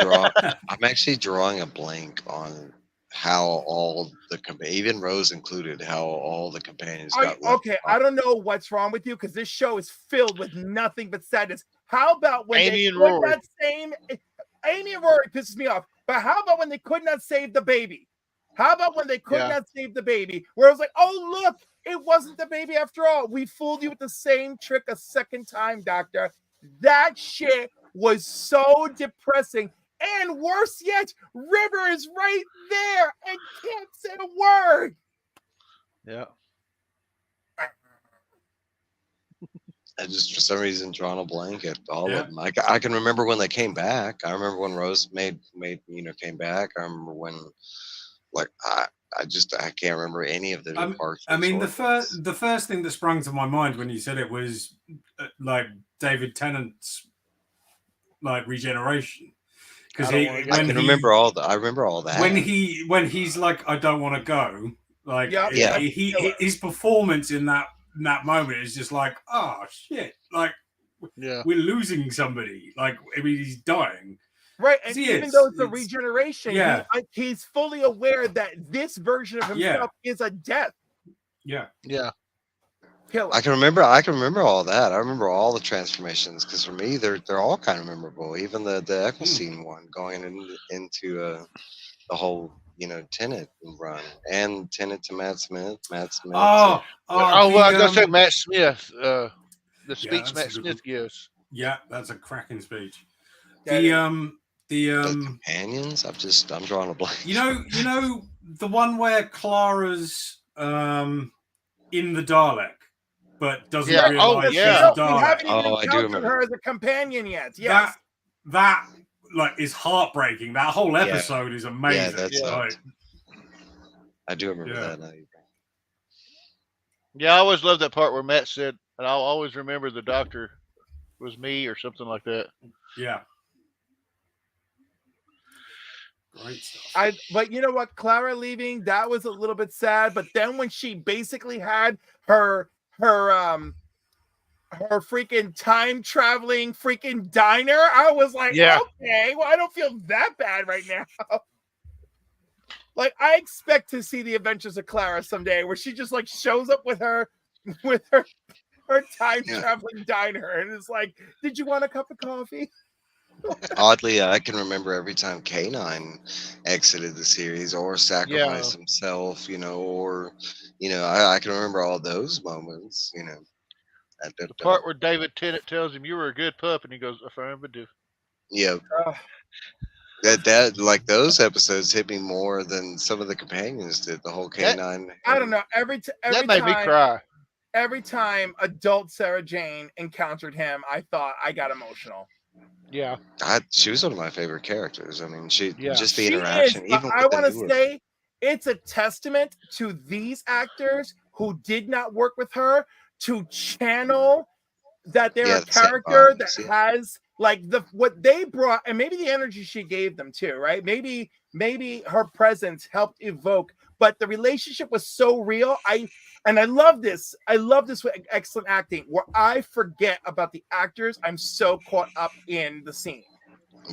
I'm actually drawing a blank on how all the even Rose included, how all the companions got left Okay, I don't know what's wrong with you, because this show is filled with nothing but sadness. How about when Amy they and could Rory. not save Amy and Rory pisses me off, but how about when they could not save the baby? How about when they could Yeah. not save the baby? Where I was like, oh look, it wasn't the baby after all. We fooled you with the same trick a second time, Doctor. That shit was so depressing. And worse yet, River is right there and can't say a word. Yeah. I just for some reason drawn a blank at all Yeah. of them. I can remember when they came back. I remember when Rose made came back. I remember when I can't remember any of the departures. I mean, or the first thing that sprung to my mind when you said it was like David Tennant's like regeneration, because I remember all that. when he's like, I don't want to go. Like, Yeah. his performance in that moment is just like, oh shit, like Yeah. we're losing somebody. Like, I mean, he's dying. Right, and He even is. though it's a It's- regeneration, yeah. he's fully aware that this version of himself is a death Yeah. Yeah. killer. I can remember all that. I remember all the transformations, because for me they're all kind of memorable. Even the Eccleston one going into the whole Tennant run, and Tennant to Matt Smith. Well, I was gonna say Matt Smith. The speech that's Matt a good Smith gives. Yeah, that's a cracking speech. The companions. I'm drawing a blank. You know the one where Clara's in the Dalek, but doesn't Yeah. realize she's yeah. a We Dalek. haven't even I do encountered remember. her as a companion yet. Yes. That like is heartbreaking. That whole episode is amazing. Yeah, that's like, I do remember Yeah. that now. Yeah, I always loved that part where Matt said, and I'll always remember the doctor was me or something like that. yeah. Great stuff. But you know what, Clara leaving, that was a little bit sad. But then when she basically had her freaking time traveling freaking diner, I was like, Yeah. okay, well, I don't feel that bad right now. Like, I expect to see the Adventures of Clara someday, where she just like shows up with her time traveling diner, and it's like, did you want a cup of coffee? Oddly, I can remember every time K9 exited the series or sacrificed himself, or I can remember all those moments, The part where David Tennant tells him you were a good pup, and he goes, affirmative. Yeah. Ugh. That like those episodes hit me more than some of the companions did. The whole K9. I don't know. Every That made me cry. Every time adult Sarah Jane encountered him, I thought I got emotional. Yeah. She was one of my favorite characters. I mean, just the She interaction. is, but Even I with the want to newer- say it's a testament to these actors who did not work with her to channel that they're a the same character vibes, that has like what they brought, and maybe the energy she gave them too, right? Maybe her presence helped evoke, but the relationship was so real. I love this. I love this with excellent acting, where I forget about the actors. I'm so caught up in the scene,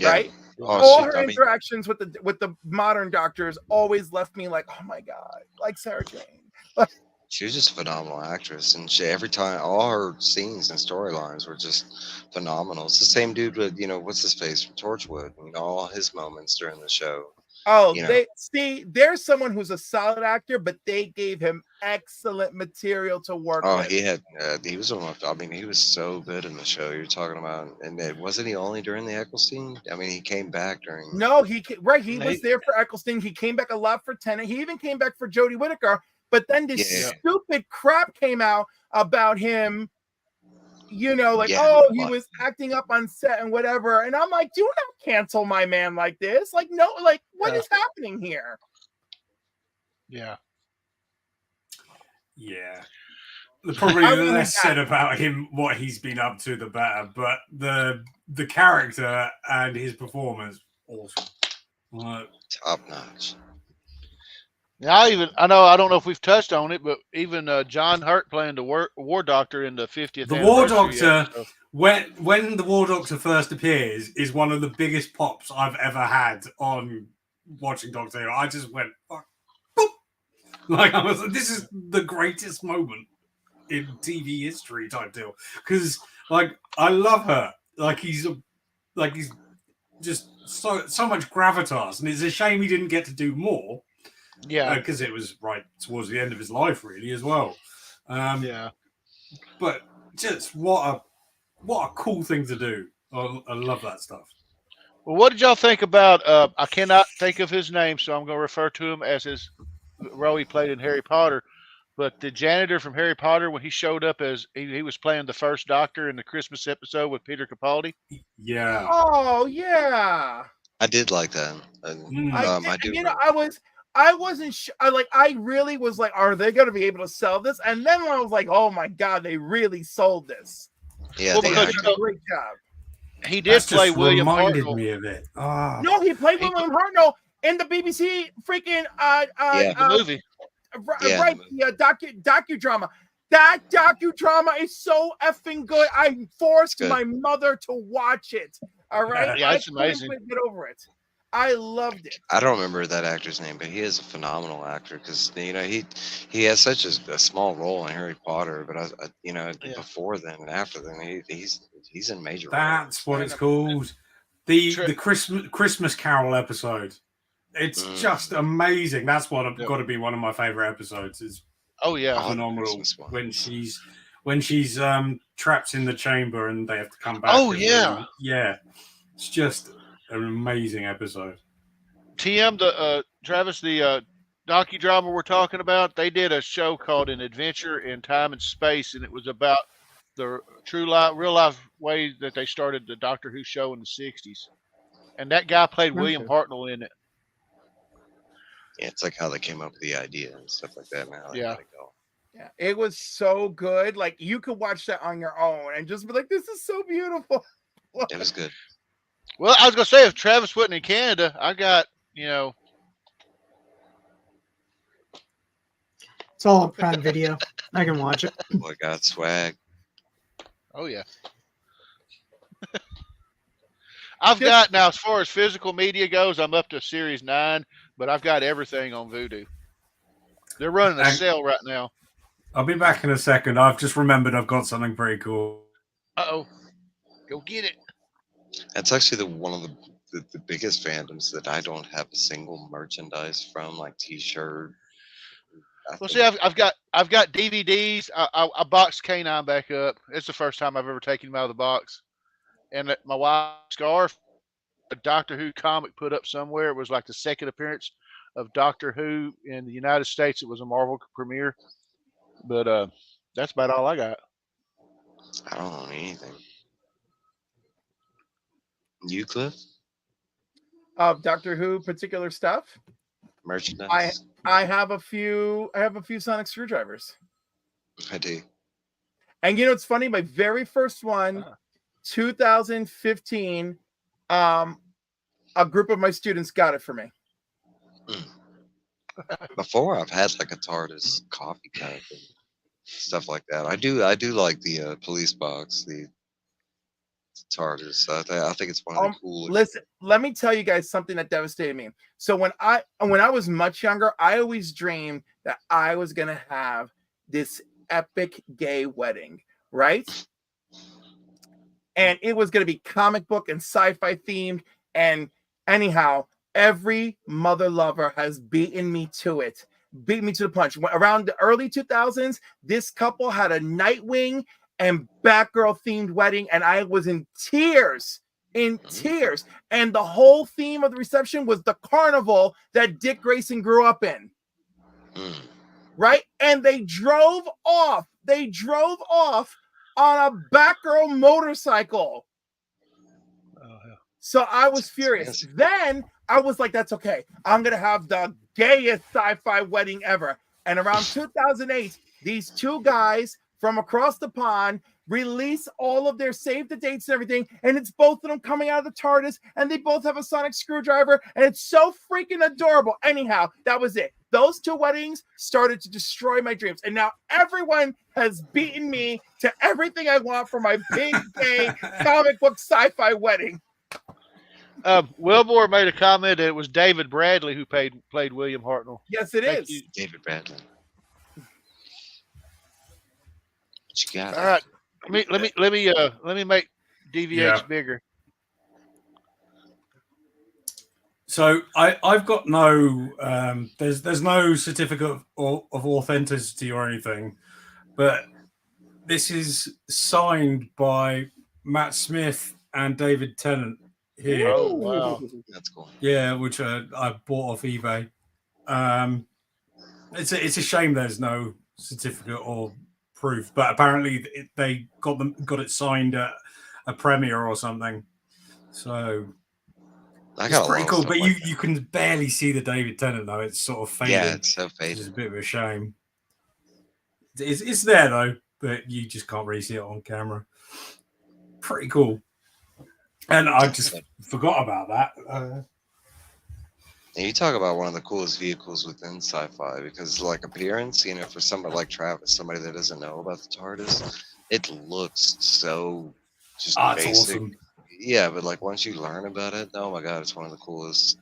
right? All her interactions with the modern doctors always left me like, oh my god, like Sarah Jane. She was just a phenomenal actress, and every time, all her scenes and storylines were just phenomenal. It's the same dude with, what's his face from Torchwood, all his moments during the show. Oh, there's someone who's a solid actor, but they gave him excellent material to work with. He was he was so good in the show you're talking about. And wasn't he only during the Eccleston? I mean, he came back during. No, he was there for Eccleston. He came back a lot for Tennant. He even came back for Jodie Whittaker. But then this stupid crap came out about him, he was acting up on set and whatever. And I'm like, do not cancel my man like this. Like, no, like, what is happening here? Yeah. Yeah. Probably less said about him, what he's been up to, the better. But the character and his performance, awesome. Top notch. Yeah, I don't know if we've touched on it, but even John Hurt playing the War Doctor in the 50th. The War Doctor, when the War Doctor first appears, is one of the biggest pops I've ever had on watching Doctor Who. I just went, fuck, boop. Like, I was like, this is the greatest moment in TV history type deal. Because, like, I love her. Like, he's just so much gravitas, and it's a shame he didn't get to do more. Yeah, because it was right towards the end of his life, really, as well. But just what a cool thing to do. I love that stuff. Well, what did y'all think about? I cannot think of his name, so I'm going to refer to him as his role he played in Harry Potter. But the janitor from Harry Potter, when he showed up as he was playing the first Doctor in the Christmas episode with Peter Capaldi. Yeah. Oh yeah. I did like that. I wasn't sure. I really was like, are they going to be able to sell this? And then I was like, oh my god, they really sold this. Yeah, well, because a great job. He did play William Hartnell. Me of it. Oh. No, he played William Hartnell in the BBC freaking the movie. Right, the docudrama. That docudrama is so effing good. I forced my mother to watch it. All right, yeah, it's amazing. Get over it. I loved it. I don't remember that actor's name, but he is a phenomenal actor because he has such a small role in Harry Potter, but before then and after then he's in major. That's what it's called. The Christmas Carol episode. It's just amazing. That's what got to be one of my favorite episodes. Is phenomenal when she's trapped in the chamber and they have to come back. Oh yeah, yeah. It's just an amazing episode. TM, Travis, the docudrama we're talking about, they did a show called An Adventure in Time and Space, and it was about the real life way that they started the Doctor Who show in the 60s. And that guy played William Hartnell in it. Yeah, it's like how they came up with the idea and stuff like that. Now, yeah, it was so good. Like, you could watch that on your own and just be like, "This is so beautiful." It was good. Well, I was gonna say, if Travis wasn't in Canada, I got It's all on Prime Video. I can watch it. Boy, got swag. Oh yeah. I've got now, as far as physical media goes, I'm up to Series 9, but I've got everything on Vudu. They're running a sale right now. I'll be back in a second. I've just remembered I've got something pretty cool. Uh-oh. Go get it. That's actually one of the biggest fandoms that I don't have a single merchandise from, like T-shirt. Well, see, I've got DVDs. I boxed K9 back up. It's the first time I've ever taken him out of the box. And my wife's scarf, a Doctor Who comic put up somewhere. It was like the second appearance of Doctor Who in the United States. It was a Marvel premiere. But that's about all I got. I don't own anything. You, Cliff? Of Doctor Who particular stuff? Merchandise? I have a few sonic screwdrivers. I do. And you know, it's funny, my very first one, 2015, a group of my students got it for me. Before, I've had like a TARDIS coffee cup and stuff like that. I do like the police box, the TARDIS. I think it's one of the coolest. Listen, let me tell you guys something that devastated me. So when I was much younger, I always dreamed that I was gonna have this epic gay wedding, right? And it was gonna be comic book and sci-fi themed. And anyhow, every mother lover has beaten me to it. Beat me to the punch. Around the early 2000s, this couple had a Nightwing and Batgirl themed wedding, and I was in tears. And the whole theme of the reception was the carnival that Dick Grayson grew up in. Right? And they drove off on a Batgirl motorcycle. So I was furious. Then I was like, that's okay. I'm going to have the gayest sci-fi wedding ever. And around 2008, these two guys from across the pond release all of their save the dates and everything. And it's both of them coming out of the TARDIS. And they both have a sonic screwdriver. And it's so freaking adorable. Anyhow, that was it. Those two weddings started to destroy my dreams. And now everyone has beaten me to everything I want for my big gay comic book sci-fi wedding. Wilbur made a comment that it was David Bradley who played William Hartnell. Yes, it is. You. David Bradley. What you got? All right. Let me make DVH bigger. So I've got no there's no certificate of authenticity or anything, but this is signed by Matt Smith and David Tennant here. Oh wow, that's cool. Yeah, which I bought off eBay. It's a shame there's no certificate or proof, but apparently they got it signed at a premiere or something. So it's pretty cool, but you can barely see the David Tennant though. It's sort of faded. Yeah, it's so faded. It's a bit of a shame. It's there though, but you just can't really see it on camera. Pretty cool. And I just forgot about that. And you talk about one of the coolest vehicles within sci-fi because, like, appearance, you know, for somebody like Travis, somebody that doesn't know about the TARDIS, it looks so just basic. Awesome. Yeah, but like once you learn about it, oh my god, it's one of the coolest.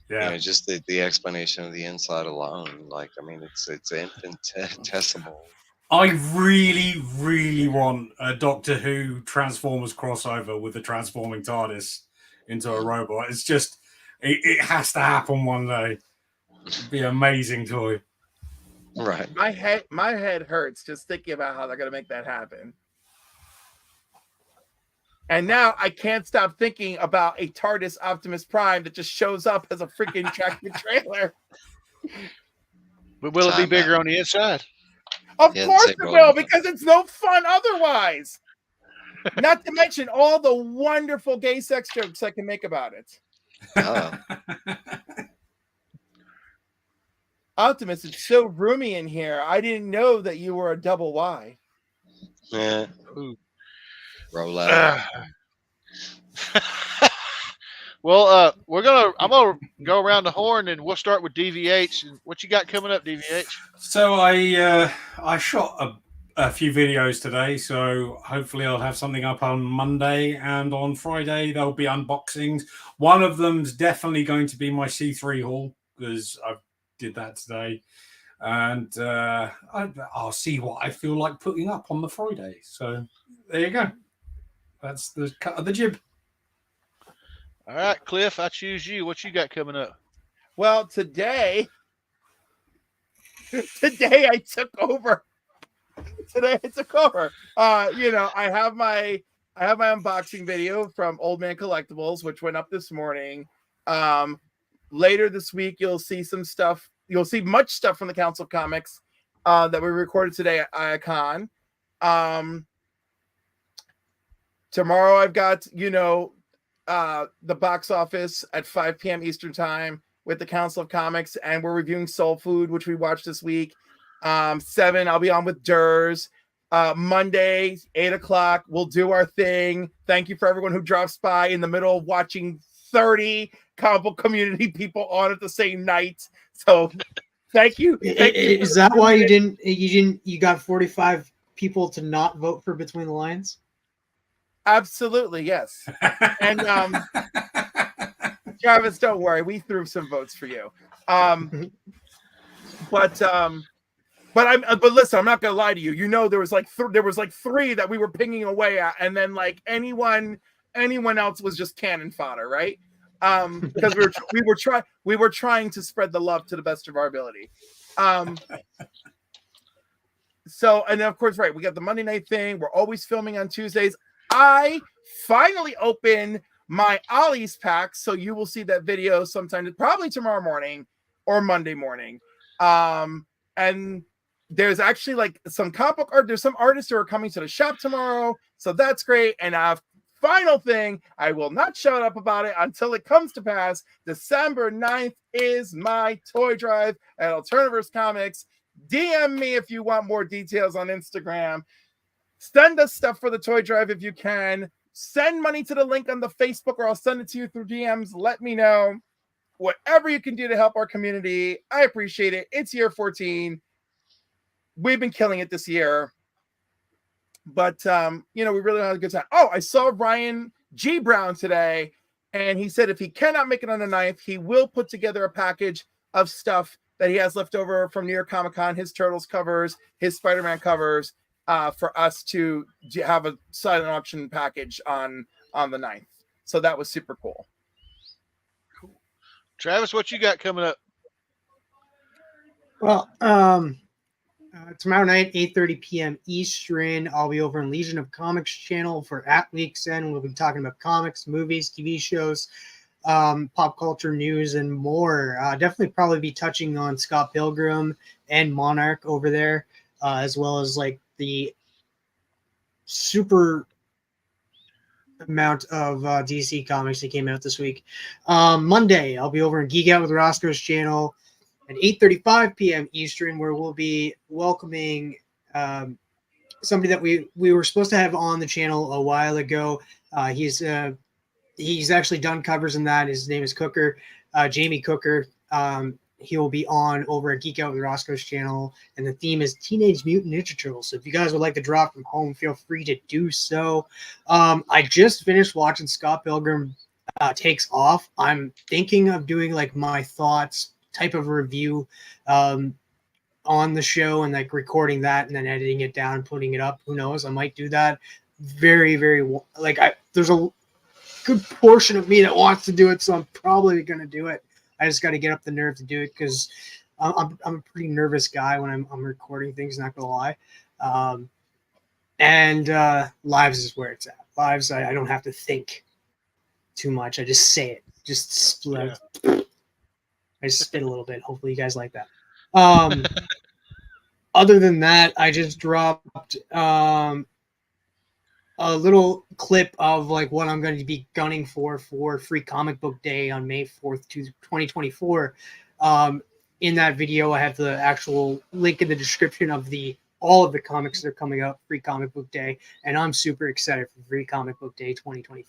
Yeah, you know, just the explanation of the inside alone. Like, I mean, it's infinitesimal. I really, really want a Doctor Who Transformers crossover with the transforming TARDIS into a robot. It's just, it has to happen one day. It'd be an amazing toy. Right. My head hurts just thinking about how they're going to make that happen. And now I can't stop thinking about a TARDIS Optimus Prime that just shows up as a freaking tractor trailer. But will it be bigger on the inside? Of course it will, because it's no fun otherwise. Not to mention all the wonderful gay sex jokes I can make about it. Optimus, it's so roomy in here. I didn't know that you were a double Y. Yeah. Roll out. Well, I'm gonna go around the horn and we'll start with DVH. And what you got coming up, DVH? So I shot a few videos today, so hopefully I'll have something up on Monday, and on Friday there'll be unboxings. One of them's definitely going to be my C3 haul because I did that today, and I'll see what I feel like putting up on the Friday. So there you go. That's the cut of the jib. All right, Cliff, I choose you. What you got coming up? Well, today I took over. I have my unboxing video from Old Man Collectibles, which went up this morning. Later this week, you'll see some stuff. You'll see much stuff from the Council of Comics that we recorded today at Iacon. Tomorrow, I've got the box office at 5 p.m. Eastern time with the Council of Comics, and we're reviewing Soul Food, which we watched this week. 7, I'll be on with Durs. Monday, 8 o'clock, we'll do our thing. Thank you for everyone who drops by in the middle of watching 30 comic book community people on at the same night. So thank you. Is that why you got 45 people to not vote for Between the Lines? Absolutely, yes. And Travis, don't worry, we threw some votes for you. But listen, I'm not gonna lie to you. You know, there was like three that we were pinging away at, and then like anyone else was just cannon fodder, right? Because we were trying to spread the love to the best of our ability. So, and then of course, right, we got the Monday night thing. We're always filming on Tuesdays. I finally opened my Ollie's pack, so you will see that video sometime, probably tomorrow morning or Monday morning. And there's actually like some comic book art. There's some artists who are coming to the shop tomorrow, so that's great. And final thing, I will not shut up about it until it comes to pass. December 9th is my toy drive at Alternaverse Comics. DM me if you want more details on Instagram. Send us stuff for the toy drive if you can. Send money to the link on the Facebook, or I'll send it to you through DMs. Let me know. Whatever you can do to help our community, I appreciate it. It's year 14. We've been killing it this year. But, we really had a good time. Oh, I saw Ryan G. Brown today, and he said if he cannot make it on the 9th, he will put together a package of stuff that he has left over from New York Comic Con, his Turtles covers, his Spider-Man covers, for us to have a silent auction package on the 9th. So that was super cool. Cool. Travis, what you got coming up? Well, tomorrow night, 8:30 p.m. Eastern, I'll be over in Legion of Comics channel for At Week's End. We'll be talking about comics, movies, TV shows, pop culture news, and more. Definitely probably be touching on Scott Pilgrim and Monarch over there, as well as like the super amount of DC comics that came out this week. Monday, I'll be over in Geek Out with Roscoe's channel at 8:35 p.m. Eastern, where we'll be welcoming somebody that we were supposed to have on the channel a while ago. He's actually done covers in that. His name is Cooker, Jamie Cooker. He will be on over at Geek Out with Roscoe's channel, and the theme is Teenage Mutant Ninja Turtles. So if you guys would like to drop from home, feel free to do so. I just finished watching Scott Pilgrim Takes Off. I'm thinking of doing like my thoughts type of review on the show, and like recording that and then editing it down and putting it up. Who knows? I might do that. Very, very like there's a good portion of me that wants to do it, so I'm probably going to do it. I just got to get up the nerve to do it because I'm a pretty nervous guy when I'm recording things, not going to lie. And lives is where it's at. Lives, I don't have to think too much. I just say it. Just split. Yeah. I just spit a little bit. Hopefully you guys like that. Other than that, I just dropped a little clip of like what I'm going to be gunning for Free Comic Book Day on May 4th, 2024. In that video, I have the actual link in the description of all of the comics that are coming up Free Comic Book Day, and I'm super excited for Free Comic Book Day 2024.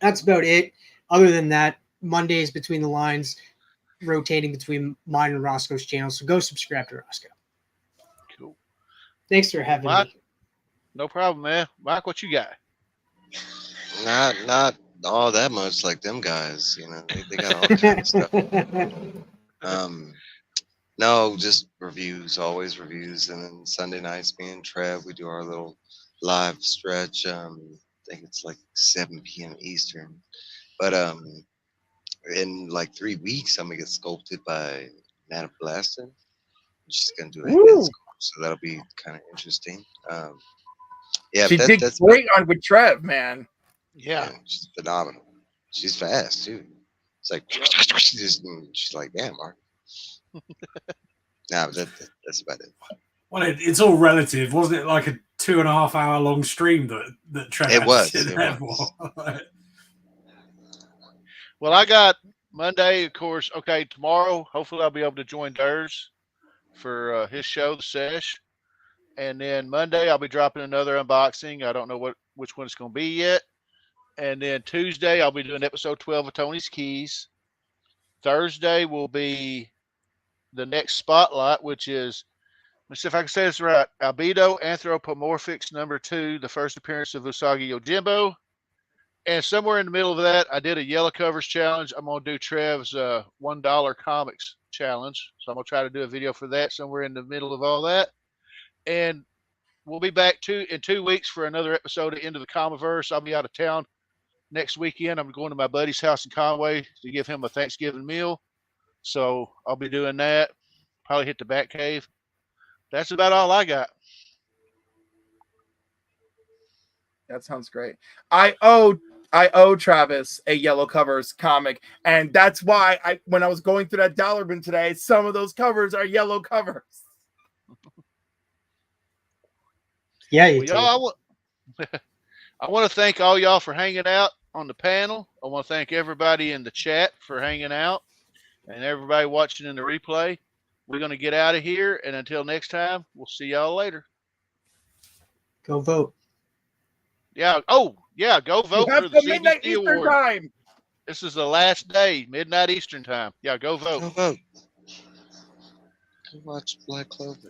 That's about it. Other than that, Mondays Between the Lines, rotating between mine and Roscoe's channel, so go subscribe to Roscoe. Cool. Thanks for having me. No problem, man. Mike, what you got? Not all that much like them guys, they got all kinds of stuff. No, just reviews, always reviews. And then Sunday nights, me and Trev, we do our little live stretch. I think it's like 7 p.m. Eastern. But in like 3 weeks, I'm gonna get sculpted by Nana Blaston. She's gonna do a head sculpt, so that'll be kind of interesting. Yeah, she did great on with Trev, man. Yeah, she's phenomenal. She's fast too. It's like she's like, damn, Mark. Nah, that's about it. Well, it's all relative, wasn't it? Like a 2.5 hour long stream that Trev. It was. Well, I got Monday, of course. Okay, tomorrow, hopefully I'll be able to join Durs for his show, The Sesh. And then Monday, I'll be dropping another unboxing. I don't know which one it's going to be yet. And then Tuesday, I'll be doing episode 12 of Tony's Keys. Thursday will be the next spotlight, which is Let's see if I can say this right. Albedo Anthropomorphics #2, the first appearance of Usagi Yojimbo. And somewhere in the middle of that, I did a yellow covers challenge. I'm going to do Trev's $1 comics challenge. So I'm going to try to do a video for that somewhere in the middle of all that. And we'll be back in 2 weeks for another episode of Into the Comiverse. I'll be out of town next weekend. I'm going to my buddy's house in Conway to give him a Thanksgiving meal. So I'll be doing that. Probably hit the Bat Cave. That's about all I got. That sounds great. I owe Travis a yellow covers comic, and that's why when I was going through that dollar bin today, some of those covers are yellow covers. Yeah, I want to thank all y'all for hanging out on the panel. I want to thank everybody in the chat for hanging out, and everybody watching in the replay. We're going to get out of here, and until next time, we'll see y'all later. Go vote. Yeah. Oh, yeah. Go vote for the midnight CBC Eastern Award. time. This is the last day, midnight Eastern time. Yeah, go vote. Go vote. Go watch Black Clover.